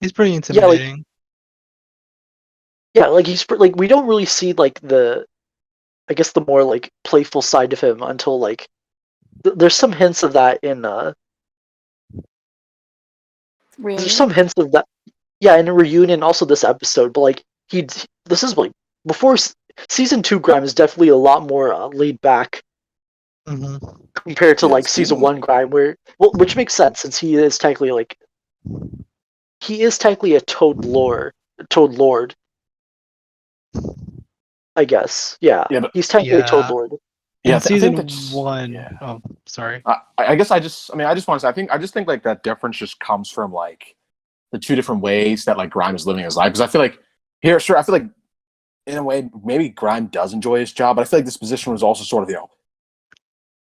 he's pretty
yeah, like
intimidating.
yeah, like like we don't really see like the, I guess the more like playful side of him until like there's some hints of that in there's
Reunion.
some hints of that, yeah, in a reunion, also this episode. But like this is like before season 2. Grime is definitely a lot more laid back
Hmm.
compared to
Yeah,
like season 1 Grime, where, well, which makes sense since he is technically a Toad Lord, I guess. Yeah,
Yeah, but
he's technically a Toad
Yeah,
Lord.
yeah,
in
I think
season
that's
one.
yeah.
Oh, sorry.
I guess I just want to say I just think like that difference just comes from like the two different ways that like Grime is living his life. Because I feel like here, sure, I feel like in a way maybe Grime does enjoy his job, but I feel like this position was also sort of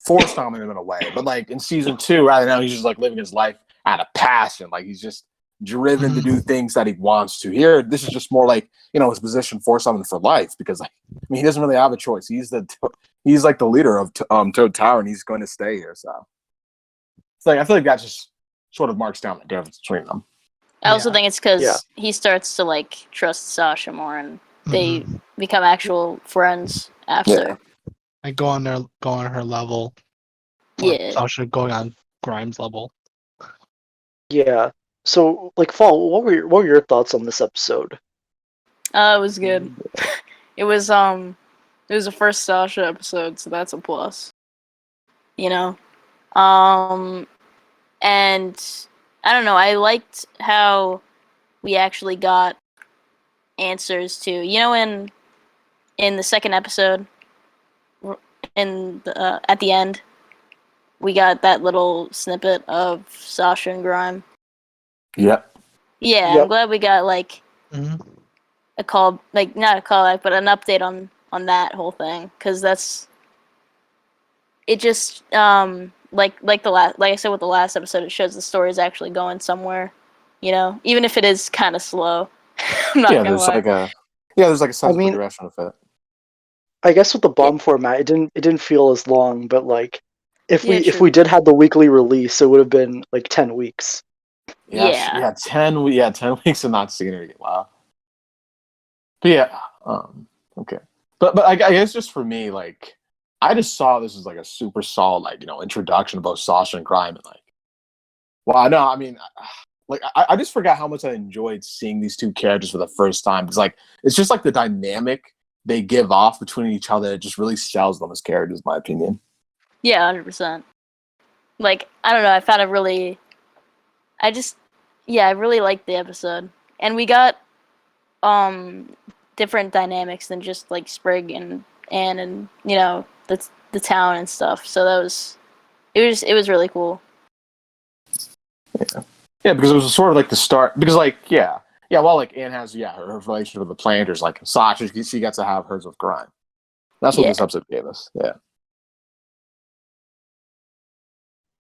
forced on him in a way. But like in season 2, right now he's just like living his life out of passion. Like he's just driven to do
Mhm.
things that he wants to. Here, this is just more like his position forced on him for life because like he doesn't really have a choice. He's like the leader of Toad Tower, and he's going to stay here. So it's like I feel like that just sort of marks down the difference between them.
I also
Yeah.
think it's
Yeah.
because he starts to like trust Sasha more, and they
Mhm.
become actual friends after.
I go on her level, or
Yeah.
Sasha going on Grimes' level.
Yeah. So like, Fall, what were your thoughts on this episode?
It was good. It was a first Sasha episode, so that's a plus. You know? And I don't know, I liked how we actually got answers to, in the second episode, at the end, we got that little snippet of Sasha and Grime.
Yep.
Yeah, I'm
Yep.
glad we got like
Hmm.
a call, like not a callback, but an update on that whole thing, because that's it. Just like I said with the last episode, it shows the story is actually going somewhere. Even if it is kind of slow. I'm not
Yeah,
gonna lie.
there's like a
I
sense of
mean,
progression with it.
I guess with the
Yeah,
bomb format, it didn't feel as long, but like if
yeah,
we
true.
did have the weekly release, it would have been like 10 weeks.
Yeah.
Yeah, 10 weeks of not seeing it. Wow. But yeah, okay. But I guess just for me, like I just saw this as like a super solid like introduction to both Sasha and Grime, and like, well, no, I mean, like I just forgot how much I enjoyed seeing these two characters for the first time. It's like it's just like the dynamic they give off between each other. It just really sells them as characters, in my opinion.
Yeah, 100%. Like, I don't know, I found it really. I just, yeah, I really liked the episode, and we got different dynamics than just like Sprig and Anne and the town and stuff. So it was really cool.
Yeah, because it was sort of like the start. Because like while like Anne has her relationship with the planters, like Sasha, she gets to have hers with Grime. That's what
Yeah.
this episode gave us. Yeah.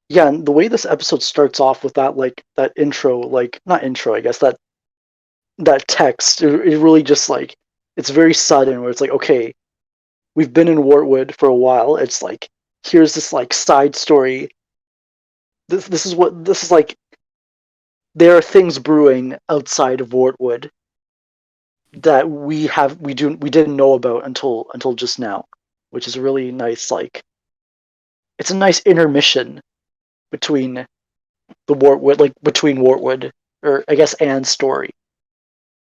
Yeah, and the way this episode starts off with that intro, like not intro, I guess that text, it really just like it's very sudden where it's like, okay, we've been in Wartwood for a while. It's like here's this like side story. This is like there are things brewing outside of Wartwood that we didn't know about until just now, which is a really nice, like it's a nice intermission between between Wartwood, or I guess Anne's story.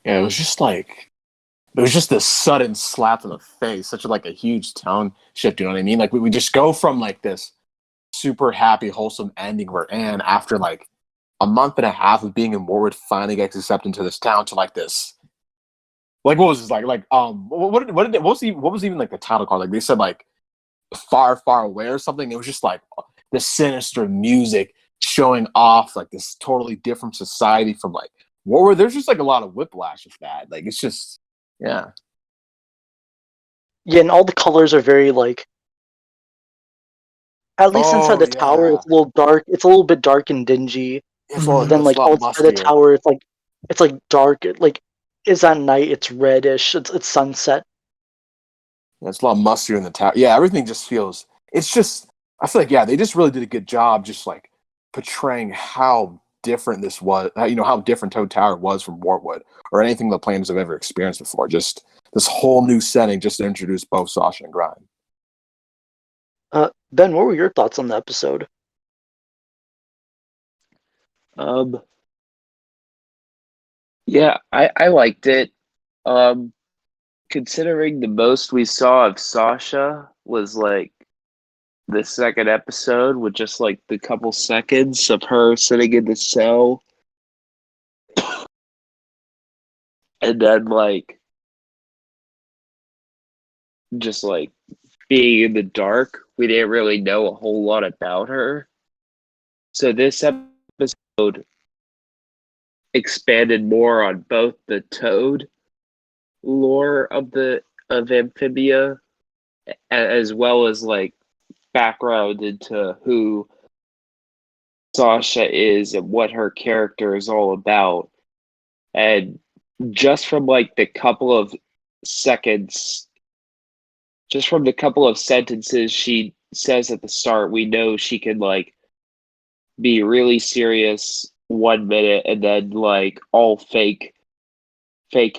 Yeah, it was just this sudden slap in the face, such like a huge tone shift. You know what I mean? Like we just go from like this super happy, wholesome ending where Anne, after like a month and a half of being in Warwood, finally gets accepted into this town to like this. Like what was this like what was even like the title called? Like they said like far away or something. It was just like the sinister music showing off like this totally different society from like Wartwood. There's just like a lot of whiplash with that. Like it's just yeah.
Yeah, and all the colors are very like. At least inside the tower,
Yeah.
it's a little dark. It's a little bit dark and dingy.
It's,
But then,
it's
like
a lot
outside the
mustier.
tower, it's like dark. Like it's at night. It's reddish. It's sunset.
It's a lot mustier in the tower. Yeah, everything just feels. It's just. I feel like they just really did a good job, just like portraying how different this was. How different Toad Tower was from Wartwood or anything the players have ever experienced before. Just this whole new setting, just to introduce both Sasha and Grind.
Ben, what were your thoughts on the episode?
Yeah, I liked it. Considering the most we saw of Sasha was like the second episode with just like the couple seconds of her sitting in the cell and then like just like being in the dark. We didn't really know a whole lot about her. So this episode expanded more on both the Toad lore of Amphibia as well as like background into who Sasha is and what her character is all about. And just from like the couple of seconds, just from the couple of sentences she says at the start, we know she can like be really serious 1 minute and then like all fake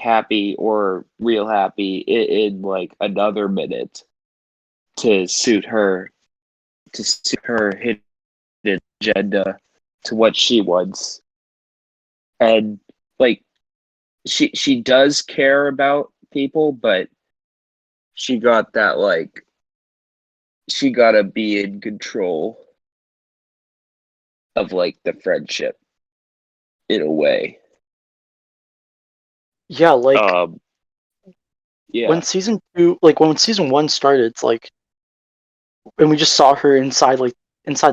happy or real happy in like another minute to suit her hidden agenda to what she wants. And like she does care about people, but she got that like she gotta be in control of like the friendship in a way.
Yeah, like
Yeah.
when season 2, like when season 1 started, it's like, and we just saw her inside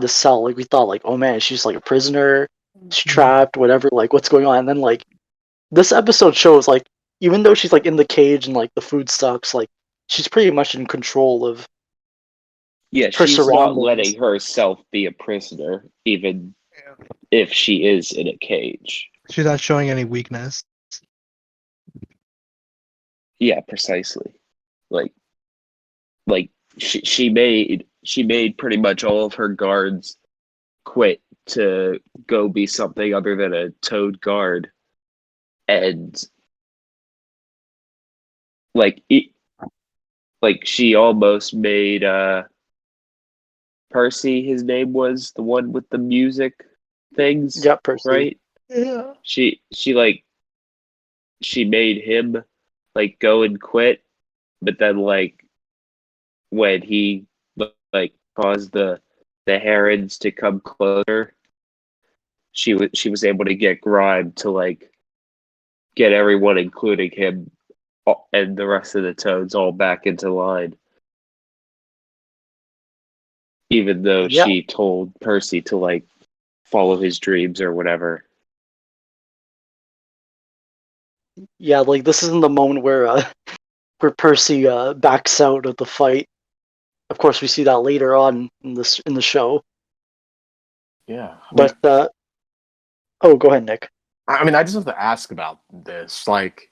the cell. Like we thought, like, oh man, she's like a prisoner, she's trapped, whatever. Like what's going on? And then like this episode shows like even though she's like in the cage and like the food sucks, like she's pretty much in control of
Yeah,
her
she's not
surroundings.
letting herself be a prisoner, even if she is in a cage.
She's not showing any weakness.
Yeah, precisely. Like she made pretty much all of her guards quit to go be something other than a Toad guard, and like she almost made Percy, his name was the one with the music things,
Yep, Percy.
right?
Yeah.
She made him like go and quit, but then like when he like caused the herons to come closer, she was able to get Grime to like get everyone, including him and the rest of the Toads, all back into line. Even though
Yeah.
she told Percy to like follow his dreams or whatever.
Yeah, like this isn't the moment where Percy backs out of the fight. Of course, we see that later on in the show.
Yeah.
But oh, go ahead, Nick.
I mean, I just have to ask about this. Like,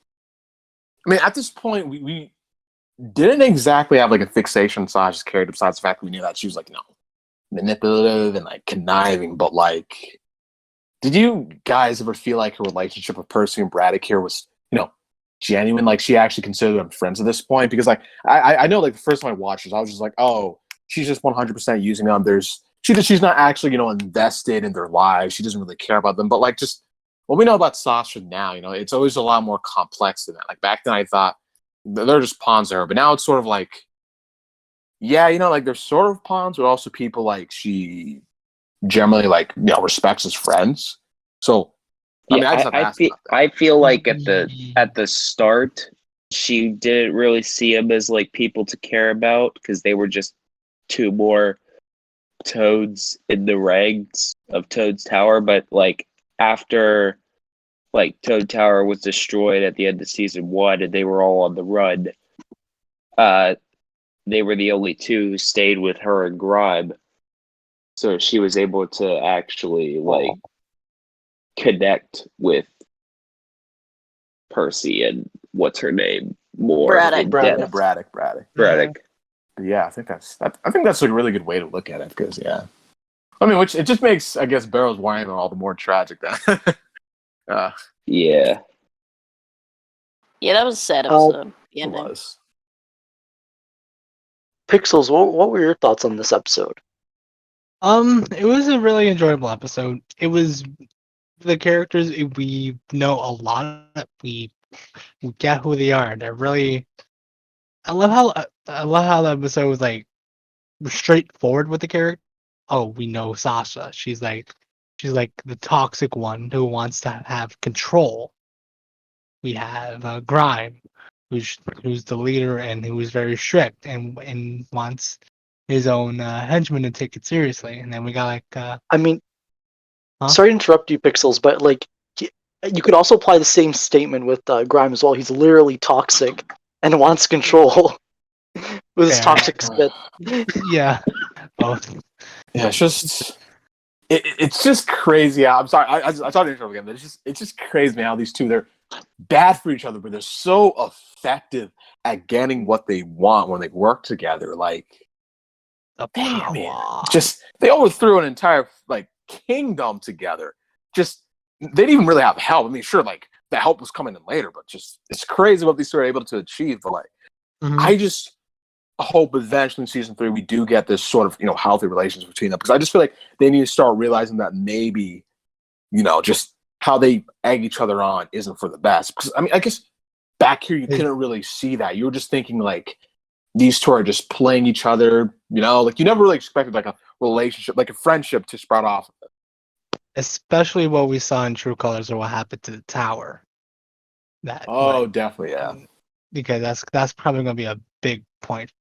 I mean, at this point, we didn't exactly have like a fixation on Sasha's character, besides the fact that we knew that she was like, manipulative and like conniving. But like, did you guys ever feel like her relationship with Percy and Braddock here was, genuine? Like, she actually considered them friends at this point? Because like, I know like the first time I watched this, I was just like, oh, she's just 100% using them. She's not actually, invested in their lives. She doesn't really care about them. But like, just what we know about Sasha now, it's always a lot more complex than that. Like back then I thought they're just pawns to her, but now it's sort of like, yeah, like they're sort of pawns, but also people like she generally like, respects as friends. So I mean, I just have to ask about that.
I feel like at the start she didn't really see them as like people to care about because they were just two more Toads in the ranks of Toad's Tower, but like after like Toad Tower was destroyed at the end of season 1 and they were all on the run, they were the only two who stayed with her and Grime. So she was able to actually like connect with Percy and what's her name more
Braddock.
in
Braddock.
depth.
Braddock.
Braddock.
Yeah, I think that's like a really good way to look at it because I mean, which it just makes I guess Barrow's whining all the more tragic then.
Yeah.
Yeah, that was a sad episode. The
It
ending.
was.
Pixels, what were your thoughts on this episode?
It was a really enjoyable episode. It was the characters we know a lot. We get who they are. They're really. I love how the episode was like straightforward with the character. Oh, we know Sasha. She's like the toxic one who wants to have control. We have Grime, who's the leader and who's very strict and wants his own henchmen to take it seriously. And then we got like
I mean,
Huh?
sorry to interrupt you, Pixels, but like you could also apply the same statement with Grime as well. He's literally toxic and wants control with his
Fair.
toxic spit.
yeah, both.
Yeah, it's just it's just crazy. I'm sorry, I saw the intro again, but it's just crazy man, how these two they're bad for each other, but they're so effective at getting what they want when they work together. Like,
The
damn it,
power.
just they overthrew an entire like kingdom together. Just they didn't even really have help. I mean, sure, like the help was coming in later, but just it's crazy what these two are able to achieve. But like,
Mhm.
I just hope eventually in season 3 we do get this sort of healthy relations between them because I just feel like they need to start realizing that maybe just how they egg each other on isn't for the best. Because I mean, I guess back here you couldn't really see that. You were just thinking like these two are just playing each other. Like you never really expected like a relationship, like a friendship to sprout off.
Especially what we saw in True Colors or what happened to the tower.
Definitely, yeah.
Because that's probably going to be a big point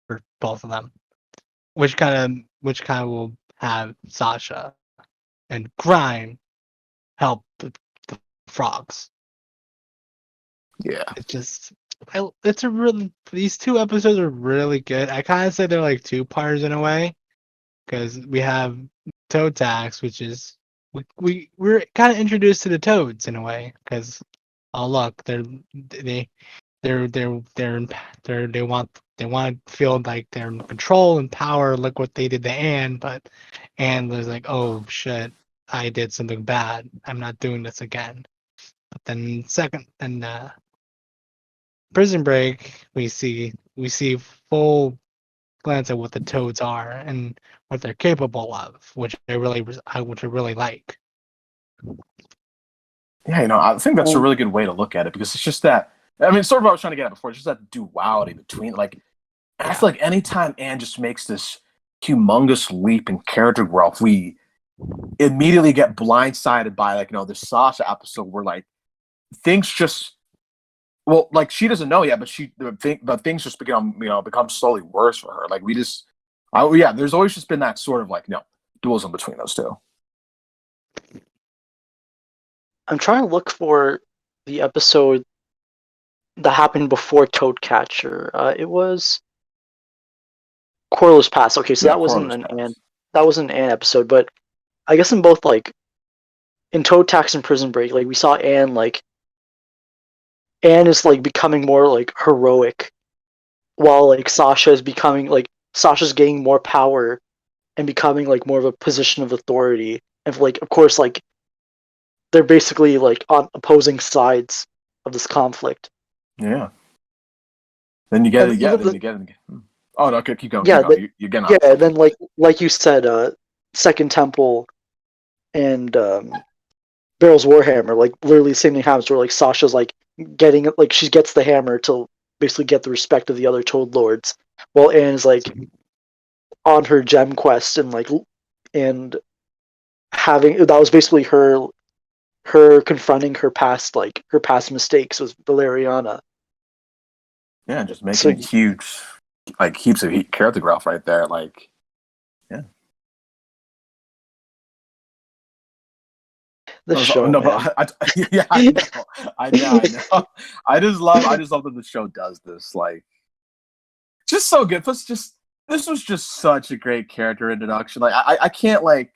for both of them. Which kind of will have Sasha and Grime help the frogs.
Yeah.
These two episodes are really good. I kind of say they're like two parts in a way, because we have Toad Tax, which is we're kind of introduced to the toads in a way, because oh look, they want to feel like they're in control and power. Look what they did to Anne, but Anne was like, oh shit, I did something bad. I'm not doing this again. But then Prison Break, we see full glance at what the toads are and what they're capable of, which I really like.
Yeah, I think that's a really good way to look at it because it's just that. I mean, sort of what I was trying to get at before. It's just that duality between like. I feel like anytime Anne just makes this humongous leap in character growth, we immediately get blindsided by like the Sasha episode where like things just like she doesn't know yet, but things just become slowly worse for her. Like there's always just been that sort of like dualism between those two.
I'm trying to look for the episode that happened before Toadcatcher. It was Coral's Pass. Okay, so that wasn't an Anne episode, but I guess in both like in Toad Tax and Prison Break, like we saw Anne is like becoming more like heroic, while like Sasha's getting more power and becoming like more of a position of authority, and like of course like they're basically like on opposing sides of this conflict.
Yeah. Then you get it. Yeah. Then you get it. Oh no! Okay, keep going.
Yeah,
keep going. You're getting off.
Yeah. Then like you said, Second Temple and Barrel's Warhammer, like literally the same thing happens where like Sasha's like getting like she gets the hammer to basically get the respect of the other Toad Lords, while Anne's like on her gem quest and having that was basically her confronting her past mistakes with Valeriana.
Yeah, just making huge, like heaps of character growth right there. Like, yeah.
The show,
no,
man.
but yeah, I know. I know. I just love that the show does this. Like, just so good. Plus, this was just such a great character introduction. Like, I can't like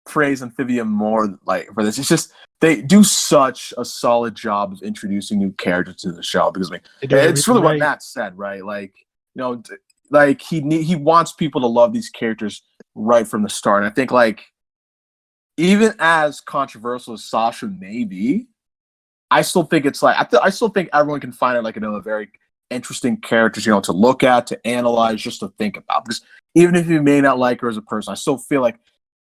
praise Amphibia more like for this. It's just they do such a solid job of introducing new characters to the show because I mean,
They do
it's
everything
really what
right.
Matt said, right? Like, like he wants people to love these characters right from the start. And I think like even as controversial as Sasha may be, I still think it's like I still think everyone can find it like a very interesting characters, to look at, to analyze, just to think about. Because even if you may not like her as a person, I still feel like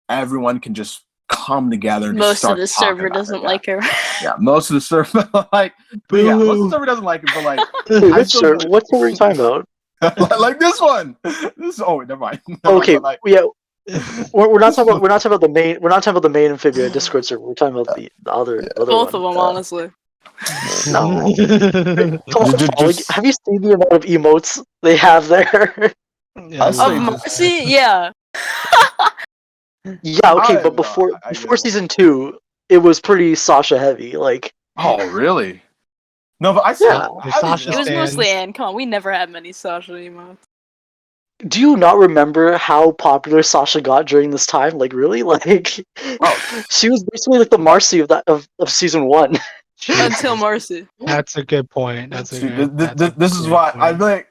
everyone can just come together and just
Most
start
of the
talking
server
about her.
doesn't like her.
Yeah, most of the server like, but yeah, most of the server doesn't like it. But like,
Wait,
I still
what server are you talking about?
like this one. Never mind. Never
Okay,
mind, but, like,
yeah, we're not talking about the main. We're not talking about the main Amphibia Discord server. We're talking about the other
Both
one.
of them, honestly.
No. Come on,
Just-
Paul, like, have you seen the amount of emotes they have there?
Yeah,
I
Of
say
wow.
just-
Marcy, yeah.
Yeah, okay,
I
but
know,
before
I
before
know.
season 2, it was pretty Sasha heavy. Like,
Oh, really? No, but I
Yeah.
The Sasha
It was mostly
stands.
Anne. Come on, we never had many Sasha emotes.
do you not remember how popular Sasha got during this time? Like, really? Like,
Oh.
she was basically like the Marcy of season 1.
Until Marcy.
That's a good point. That's a
See,
good.
this is why I'm like.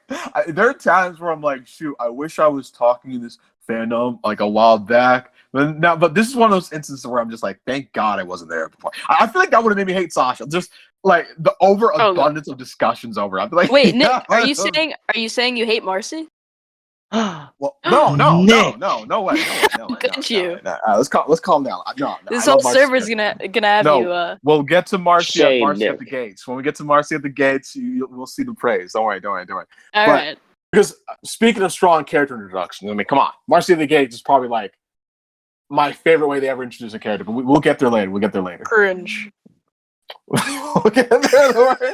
There are times where I'm like, shoot, I wish I was talking to this fandom like a while back. But this is one of those instances where I'm just like, thank God I wasn't there before. I feel like that would have made me hate Sasha. Just like the overabundance of discussions over. I'd be like,
Wait, Nick,
yeah,
are you saying you hate Marcy?
Well, no,
Nick.
no way.
Look at you.
No. Let's calm down. No,
This
I
whole
love Marcy.
server's gonna have
No.
you.
We'll get to Marcy at
Shame,
the
Nick.
gates. When we get to Marcy at the gates, we'll see the praise. Don't worry.
All
but-
right.
Because speaking of strong character introductions, I mean, come on, Marcy at the gates is probably like my favorite way they ever introduce a character. But we'll get there later.
Cringe.
We'll get there. Don't worry.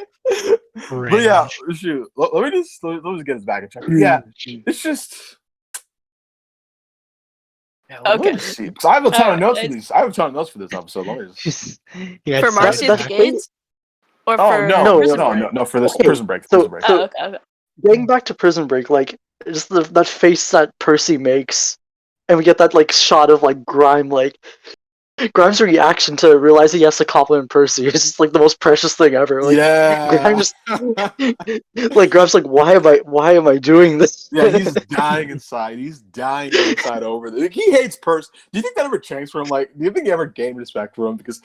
But yeah, shoot. Let me just get us back in track. Yeah, it's just. Yeah, let me
Okay.
just see. 'Cause I have a ton of
Alright,
notes for
it's-
these. I have a ton of notes for this episode. Let me just.
Just, you got
For
sad
Marcy at the
that's
back.
Gates? Or
Oh
for
no,
Prison Break?
no! For this
Okay,
prison break.
so-
Prison break.
Oh, okay.
Getting back to Prison Break, like, just that face that Percy makes, and we get that like shot of like Grimes' reaction to realizing he has to compliment Percy is just like the most precious thing ever. Like,
yeah.
Grimes, like Grimes, like, why am I doing this?
Yeah, he's dying inside. He's dying inside over this. Like, he hates Percy. Do you think that ever changed for him? Like, do you think he ever gained respect for him? Because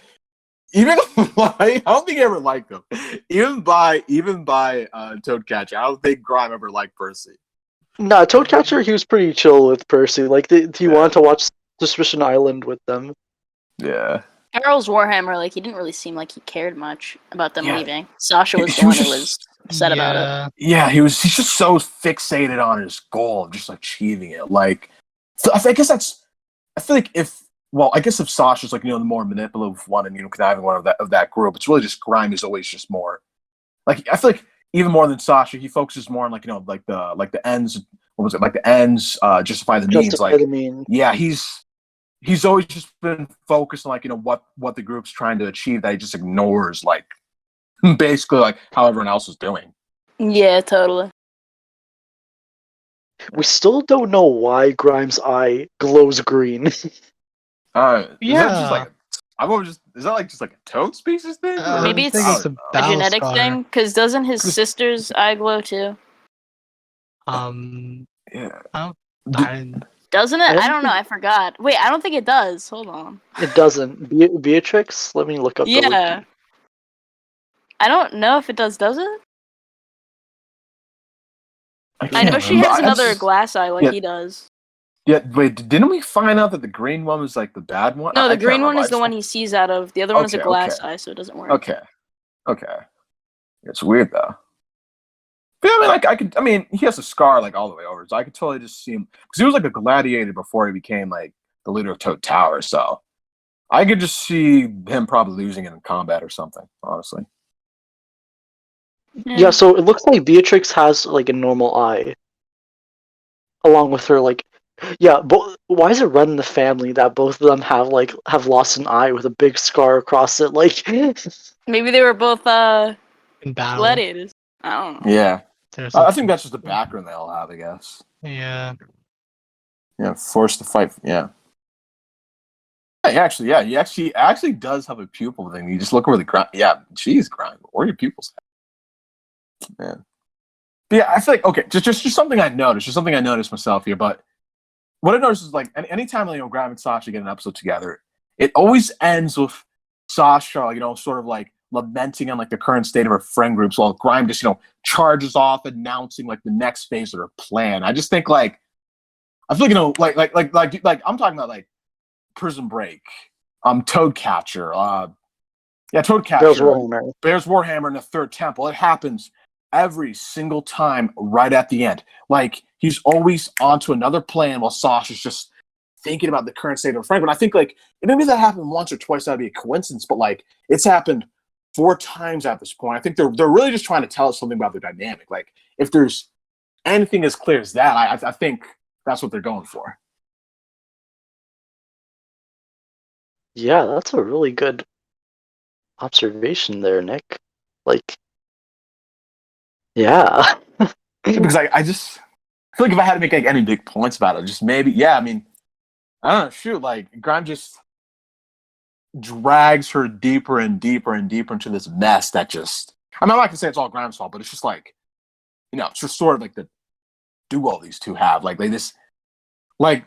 even I don't think he ever liked him. Even by Toadcatcher, I don't think Grime ever liked Percy.
Nah, Toadcatcher, he was pretty chill with Percy. Like, he wanted to watch Suspicion Island with them.
Yeah.
Charles Warhammer, like, he didn't really seem like he cared much about them
Yeah.
leaving. Sasha was
He
the
was
one who
just-
was upset about it.
Yeah, he's just so fixated on his goal of just achieving it. Like, so I guess that's. I feel like if Sasha's like the more manipulative one and conniving one of that group, it's really just Grime is always just more. Like, I feel like even more than Sasha, he focuses more on like the ends. What was it? Like the ends justify the means.
Justify
Like,
the mean.
yeah, he's always just been focused on what the group's trying to achieve that he just ignores like basically like how everyone else is doing.
Yeah, totally.
We still don't know why Grimes' eye glows green.
Is that
Yeah.
just like is that like just like a toad species thing? Or-
Maybe
I
it's
think it's a
A
battle
genetic
scar.
thing? Because doesn't his sister's eye glow too?
Yeah.
Doesn't it?
I don't
I don't know. I forgot. Wait, I don't think it does. Hold on.
It doesn't. Beatrix? Let me look up the
Yeah.
wiki.
I don't know if it does it? I
can't
know she
remember.
has
I
another
just-
glass eye like
yeah.
he does.
Yeah, wait, didn't we find out that the green one was like the bad one?
No,
I
the
can't
green one
remember.
is the one he sees out of. The other one is a
Okay,
glass
okay.
eye, so it doesn't work.
Okay. It's weird though. But I mean, he has a scar like all the way over, so I could totally just see him because he was like a gladiator before he became like the leader of Toad Tower. So I could just see him probably losing it in combat or something. Honestly,
Hmm.
Yeah, so it looks like Beatrix has like a normal eye. Along with her, like, Yeah, but why is it run in the family that both of them have lost an eye with a big scar across it? Like,
Maybe they were both
In battle.
gladiators. I don't know.
Yeah.
There's
I think that's just the background they all have, I guess.
Yeah.
Yeah, forced to fight. Yeah. Yeah, he actually does have a pupil thing. You just look over the grind. Yeah, geez, grind. Where are your pupils at? Man. But yeah, I feel like okay, just something I noticed. Just something I noticed myself here. But what I noticed is like anytime Graham and Sasha get an episode together, it always ends with Sasha, sort of like lamenting on like the current state of her friend groups, while Grime just charges off, announcing like the next phase of her plan. I just think like I feel like I'm talking about like Prison Break, Toadcatcher, Toadcatcher, Bear's Warhammer, and the Third Temple. It happens every single time right at the end. Like he's always onto another plan while Sasha's just thinking about the current state of Frank. But I think like maybe that happened once or twice, that'd be a coincidence, but like it's happened 4 times at this point. I think they're really just trying to tell us something about the dynamic. Like if there's anything as clear as that, I think that's what they're going for.
yeah, that's a really good observation there, Nick. Like, yeah.
Because I just feel like if I had to make like any big points about it, just maybe, yeah, I mean, I don't know, shoot, like Grime just drags her deeper and deeper and deeper into this mess that just, I'm not gonna say it's all Grime's fault, but it's just like, it's just sort of like the duo these two have. Like they just, like,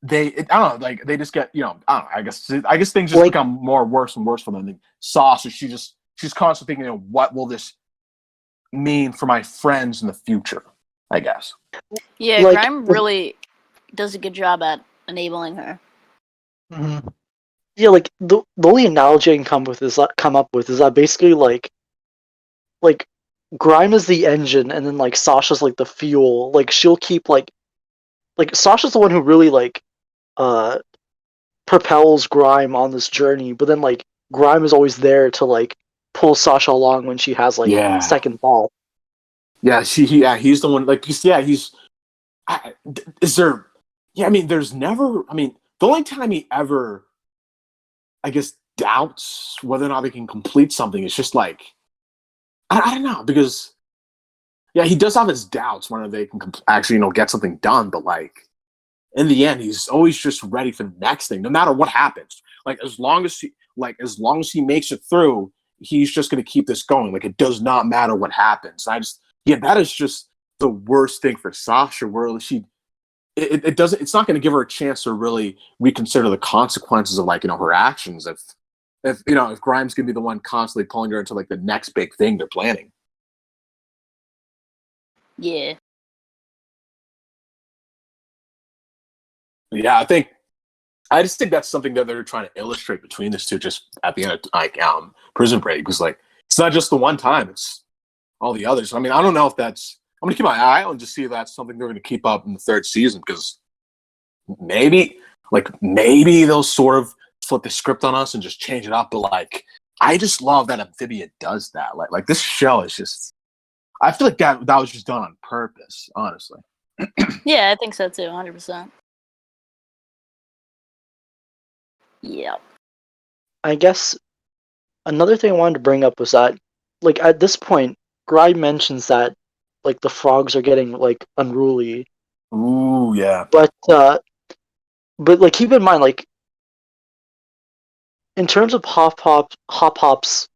I don't know, like they just get, I don't know, I guess things just become more worse and worse for them. Sasha, she's constantly thinking, what will this mean for my friends in the future, I guess.
Yeah, Grime really does a good job at enabling her.
Mm-hmm.
Yeah, like the only analogy I can come up with is that basically like Grime is the engine and then like Sasha's like the fuel. Like she'll keep like Sasha's the one who really like propels Grime on this journey, but then like Grime is always there to like pull Sasha along when she has like second thought.
Yeah, he's the one. Like, he's. Is there? Yeah, I mean, there's never. I mean, the only time he ever, I guess, doubts whether or not they can complete something is just like, I don't know, because, yeah, he does have his doubts whether they can actually, get something done. But like, in the end, he's always just ready for the next thing, no matter what happens. Like, as long as he makes it through, he's just going to keep this going. Like, it does not matter what happens. That is just the worst thing for Sasha, where it's not going to give her a chance to really reconsider the consequences of like, her actions. If Grime's going to be the one constantly pulling her into like the next big thing they're planning.
Yeah.
Yeah, I just think that's something that they're trying to illustrate between these two, just at the end of like Prison Break, because like it's not just the one time, it's all the others. I mean, I don't know if that's. I'm gonna keep my eye out and just see if that's something they're gonna keep up in the 3rd season, because maybe they'll sort of flip the script on us and just change it up. But like, I just love that Amphibia does that. Like this show is just. I feel like that was just done on purpose, honestly.
Yeah, I think so too, 100%. Yeah.
I guess another thing I wanted to bring up was that, like, at this point, Grime mentions that, like, the frogs are getting, like, unruly.
Ooh, yeah.
But like, keep in mind, like, in terms of Hop Hop's,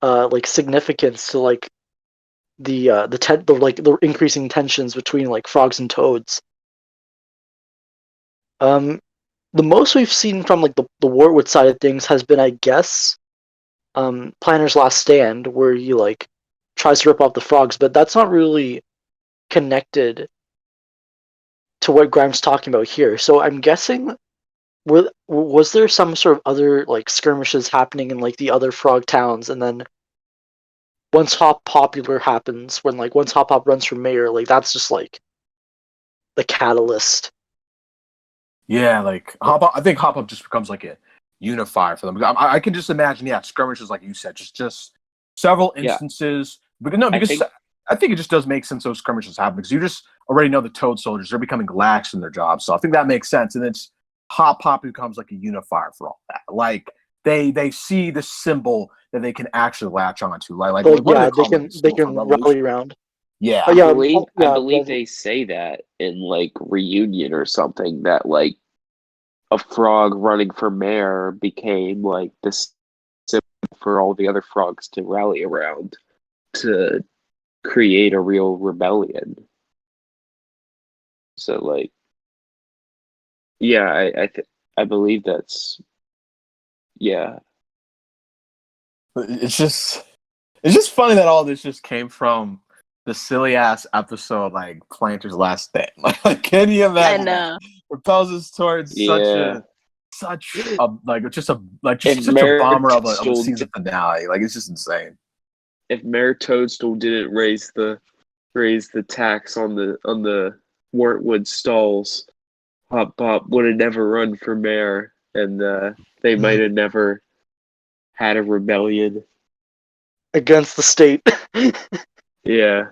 like, significance to, like, the increasing tensions between, like, frogs and toads, the most we've seen from, like, the Wartwood side of things has been, I guess, Planner's Last Stand, where he like tries to rip off the frogs, but that's not really connected to what Grime's talking about here. So I'm guessing, was there some sort of other like skirmishes happening in like the other frog towns, and then once Hop Popular happens, once Hop runs for mayor, like that's just like the catalyst.
Yeah, like I think Hop just becomes like a unifier for them. I can just imagine, skirmishes like you said, just several instances. Because I think it just does make sense those skirmishes happen because you just already know the Toad soldiers, they're becoming lax in their jobs. So I think that makes sense. And it's Hop Pop becomes like a unifier for all that. Like they see the symbol that they can actually latch onto. Like
But
what do
yeah,
they call it?
they
For
can
revolution?
rally around.
Yeah.
But
I
yeah,
believe they say that in like Reunion or something that like a frog running for mayor became like this symbol for all the other frogs to rally around to create a real rebellion. So like, yeah, I believe that's yeah.
It's just funny that all this just came from the silly ass episode like Planter's Last Day. Like can you
I
imagine?
know.
Propels us towards
Yeah.
such a just a
If
bomber of a
Toadstool
season finale. Like it's just insane.
if Mayor Toadstool didn't raise the tax on the Wartwood stalls, Hop Pop would have never run for mayor, and they might have never had a rebellion.
against the state.
Yeah,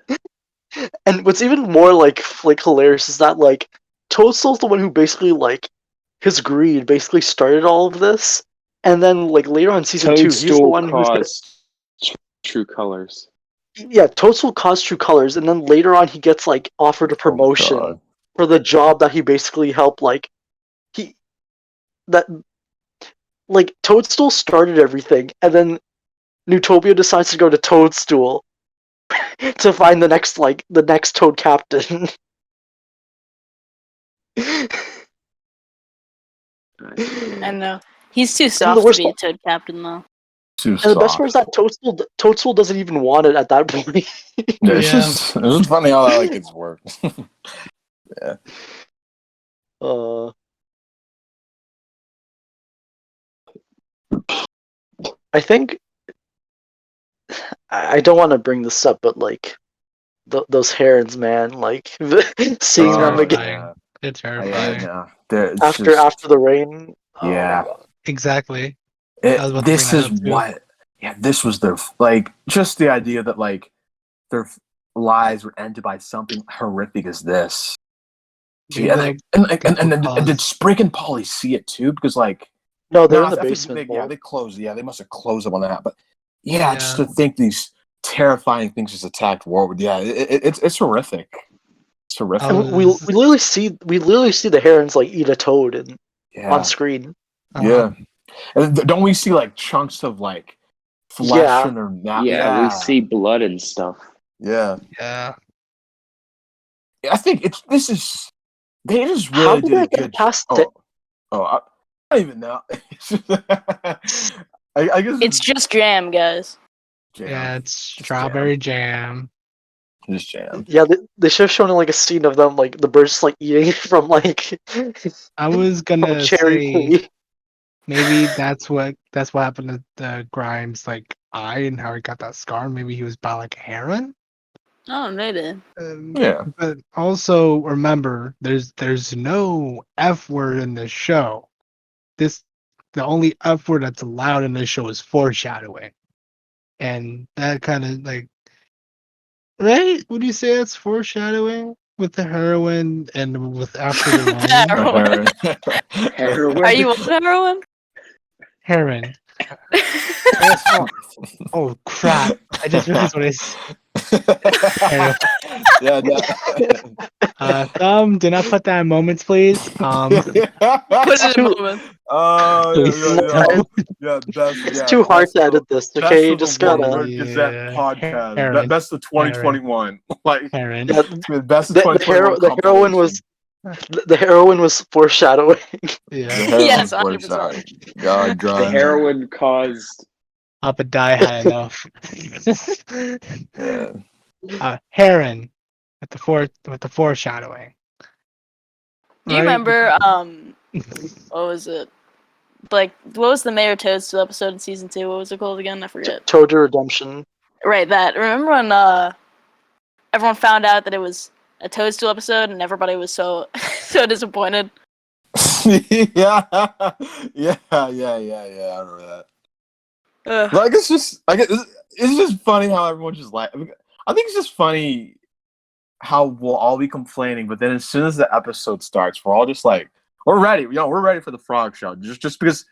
And what's even more like hilarious is that like Toadstool's the one who basically like his greed basically started all of this, and then like later on in season 2, he's the
Toadstool
one who's
caused True Colors.
yeah, Toadstool caused True Colors, and then later on he gets like offered a promotion
God.
for the job that he basically helped like he that like Toadstool started everything, and then Newtopia decides to go to Toadstool to find the next Toad captain.
I know. He's too soft to
worst
be a Toad captain, though.
Too
And the best
soft.
part is that Toadstool doesn't even want it at that point.
Yeah, it's
Yeah.
just funny how that like it's worked. Yeah.
I think I don't want to bring this up, but like those herons, man, like seeing them
terrifying.
again
Yeah.
They're terrifying.
Yeah. It's
after
just,
the rain.
Yeah.
Oh my God.
Exactly. I was about to
this
bring that
is
up, too.
what. Yeah, this was their like just the idea that like their lives were ended by something horrific as this.
Maybe,
Yeah,
like,
and did Sprig and Polly see it too? Because like
No, they're in
I
the
think
basement.
they closed. Yeah, they must have closed up on that. But yeah, just
Yeah.
to think these terrifying things just attacked Warwood. Yeah, it's horrific. It's horrific.
And we literally see the herons like eat a toad on screen.
Yeah. And don't we see like chunks of like flesh in their mouth?
Yeah, we see blood and stuff.
Yeah.
Yeah.
I think they just
How
really
did
did
I
a
get
good
past
job. I don't even know. I guess
It's just jam, guys.
jam.
Yeah, it's strawberry jam.
Just jam.
Yeah, they should have shown like a scene of them like the birds just like eating it from like
I was
from a
gonna
cherry
say
tree.
maybe that's what happened to the Grimes like eye and how he got that scar. Maybe he was by like a heron.
Oh, maybe.
Yeah.
But also remember, there's no F word in this show. The only F word that's allowed in this show is foreshadowing, and that kind of like, right? Would you say that's foreshadowing with the heroine and with after the rain?
Heroin.
Are you on heroin?
Heron. Oh crap! I just realized what I said.
Yeah.
Do not put that in moments, please.
Put it in a moment.
Oh, yeah. Best.
It's too hard to edit this.
Best
Okay, you
of the
just gotta.
Wartwood Gazette podcast.
Heron.
Best of 2021. Like
Heron.
Yeah,
best of 2021.
the heroine was foreshadowing.
Yeah.
Yes, 100%.
God,
The
grind.
heroin caused
Up a die high enough.
Yeah.
Heron with the foreshadowing.
Do you remember what was it? Like, what was the Mayor Toadstool episode in season 2? What was it called again? I forget.
Toad Redemption.
Right, that. Remember when everyone found out that it was a Toadstool episode and everybody was so so disappointed?
Yeah. I remember that.
Ugh.
Like it's just funny how everyone just like. I think it's just funny how we'll all be complaining, but then as soon as the episode starts, we're all just like, we're ready. We're ready for the frog show. Just because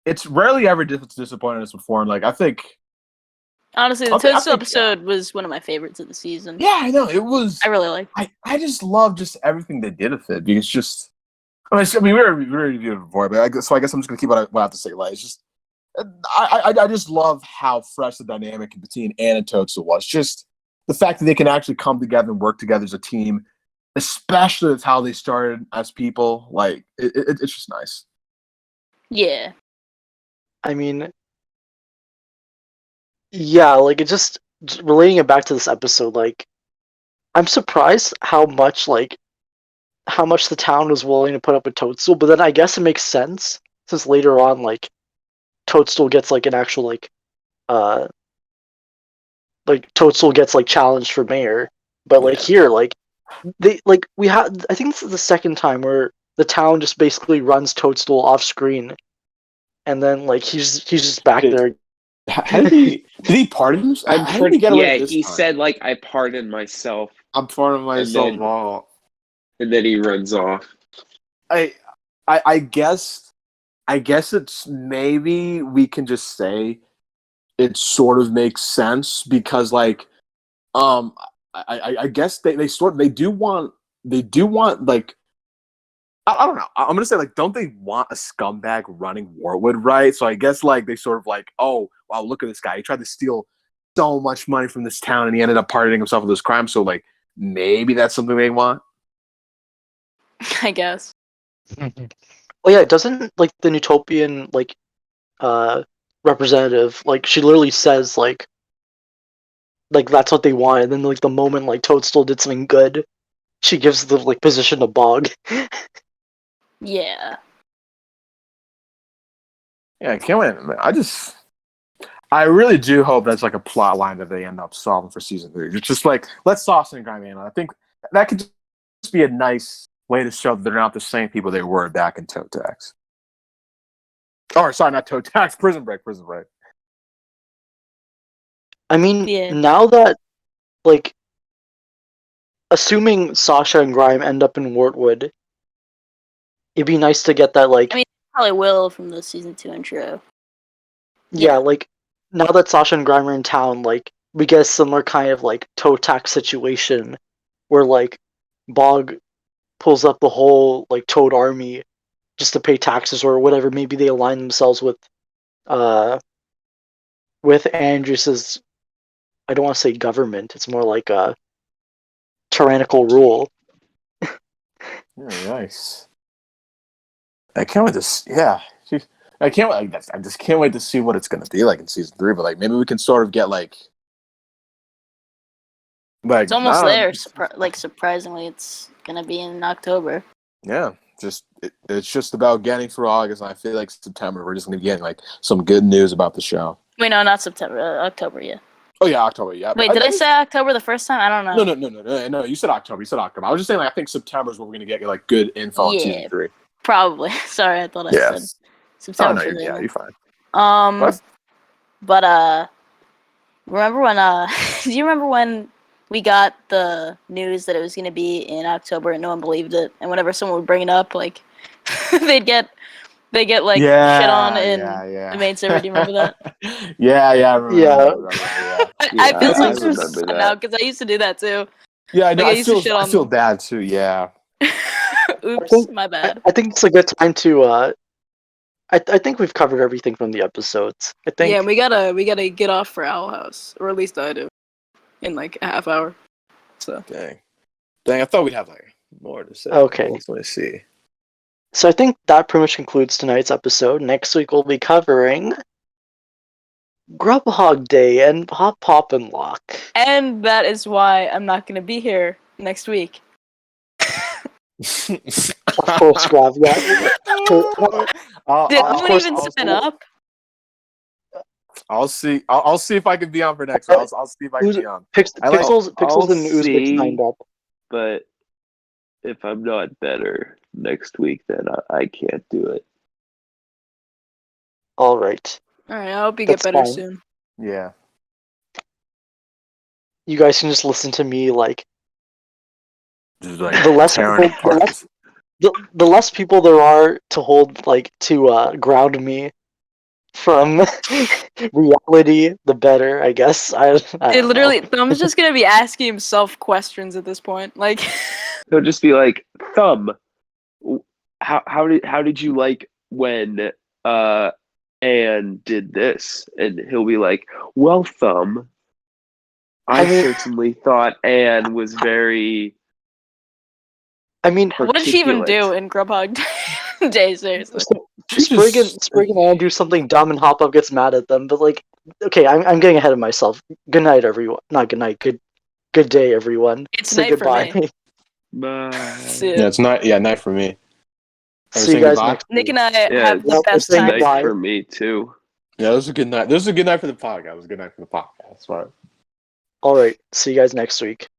it's rarely ever disappointed us before. And like I think,
Honestly, the
I think- I
Toadstool
think,
episode was one of my favorites of the season.
yeah, I know it was.
I really liked it.
I just love just everything they did with it because just. I mean, we already reviewed it before, but I guess I'm just gonna keep what I have to say. Like, it's just, I just love how fresh the dynamic between Anne and Toadstool was. Just the fact that they can actually come together and work together as a team, especially with how they started as people. Like, it's just nice.
Yeah.
I mean, yeah, like it just relating it back to this episode, like I'm surprised how much the town was willing to put up with Toadstool, but then I guess it makes sense since later on like Toadstool gets like an actual uh Toadstool gets like challenged for mayor, but like here we had I think this is the second time where the town just basically runs Toadstool off screen, and then like he's just back there.
How did he pardon himself?
I'm
How did he get away
yeah,
with this
he
time?
said like I pardoned myself,
I'm pardoning myself
then-
all.
and then he runs off.
I guess it's maybe we can just say it sort of makes sense because like I guess they do want like I don't know. I'm gonna say like don't they want a scumbag running Wartwood, right? So I guess like they sort of like, oh wow, look at this guy. He tried to steal so much money from this town and he ended up pardoning himself with this crime. So like maybe that's something they want.
I guess.
Oh yeah, doesn't like the Utopian representative like she literally says like that's what they want, and then like the moment like Toadstool did something good, she gives the like position to Bog.
Yeah.
Yeah, I can't wait. I really do hope that's like a plot line that they end up solving for season 3. It's just like, let's sauce and grime in. I think that could just be a nice way to show that they're not the same people they were back in Toe Tax. Or, sorry, not Toe Tax, Prison Break.
I mean,
Yeah.
now that like assuming Sasha and Grime end up in Wartwood, it'd be nice to get that like
I mean, probably will from the season 2 intro.
yeah, like now that Sasha and Grime are in town, like we get a similar kind of like toe tax situation where like Bog pulls up the whole like Toad army just to pay taxes or whatever. Maybe they align themselves with Andrews's, I don't want to say government. It's more like a tyrannical rule.
Yeah, nice. I can't wait to yeah. I can't wait. I just can't wait to see what it's going to be like in season 3. But like maybe we can sort of get like
It's almost
I don't know.
there. Surprisingly, it's gonna be in October.
Yeah, it's just about getting through August, and I feel like September we're just going to be getting like some good news about the show.
Wait, no, not September. October, yeah.
Oh yeah, October. Yeah.
Wait, did I say October the first time? I don't know.
No. You said October. I was just saying. Like, I think September is where we're going to get like good info on season 3.
Probably. Sorry, I thought I said
Oh
September.
no, you're fine.
But remember when do you remember when we got the news that it was gonna be in October and no one believed it, and whenever someone would bring it up, like they get like shit on in the main server. Do you remember that?
Yeah, I remember.
Yeah.
I feel
I
so
remember
sad
that.
now because I used to do that too.
Yeah, I know.
Like,
I feel bad too. Yeah.
Oops, my bad.
I think it's a good time to I think we've covered everything from the episodes. I think
Yeah, we gotta get off for Owl House, or at least I do, in like a half hour. So
Dang, I thought we'd have like more to say.
Okay.
Let's see.
so. I think that pretty much concludes tonight's episode. Next week we'll be covering Grubhog Day and Hop Pop and Lock.
and that is why I'm not gonna be here next week.
Of course, Grav. Yeah.
Did anyone even sign up?
I'll see. I'll see if I can be on for next. I'll see if I can be on.
Pixels
I'll
and Uzbek
see.
signed up.
But if I'm not better next week, then I can't do it.
All right.
All right, I hope you
That's
get better
fine.
soon.
Yeah.
you guys can just listen to me like
Just like
the less
tearing
people,
apart.
the less people there are to hold like to ground me from reality, the better, I guess. I
It
don't
literally,
know.
Thumb's just gonna be asking himself questions at this point. Like,
He'll just be like, Thumb, how did you like when Anne did this? And he'll be like, well, Thumb, I
I mean-
certainly thought Anne was very
I mean,
what did she even
articulate.
do in Grubhub Day? Seriously.
Sprig and Anne do something dumb and Hop Up gets mad at them, but like, okay, I'm getting ahead of myself. Good night, everyone. Not good night. Good day, everyone.
It's
Say
night for
goodbye.
me.
Bye.
See ya.
Yeah, it's night. Yeah, night for me. Are we
See you
saying
guys
goodbye?
next
Nick
week.
and I
Yeah,
have the
Yep, we're
best
saying
time.
goodbye.
Nice for me too.
Yeah, this was a good night. This was a good night for the podcast. It was a good night for the podcast. Right.
All right. See you guys next week.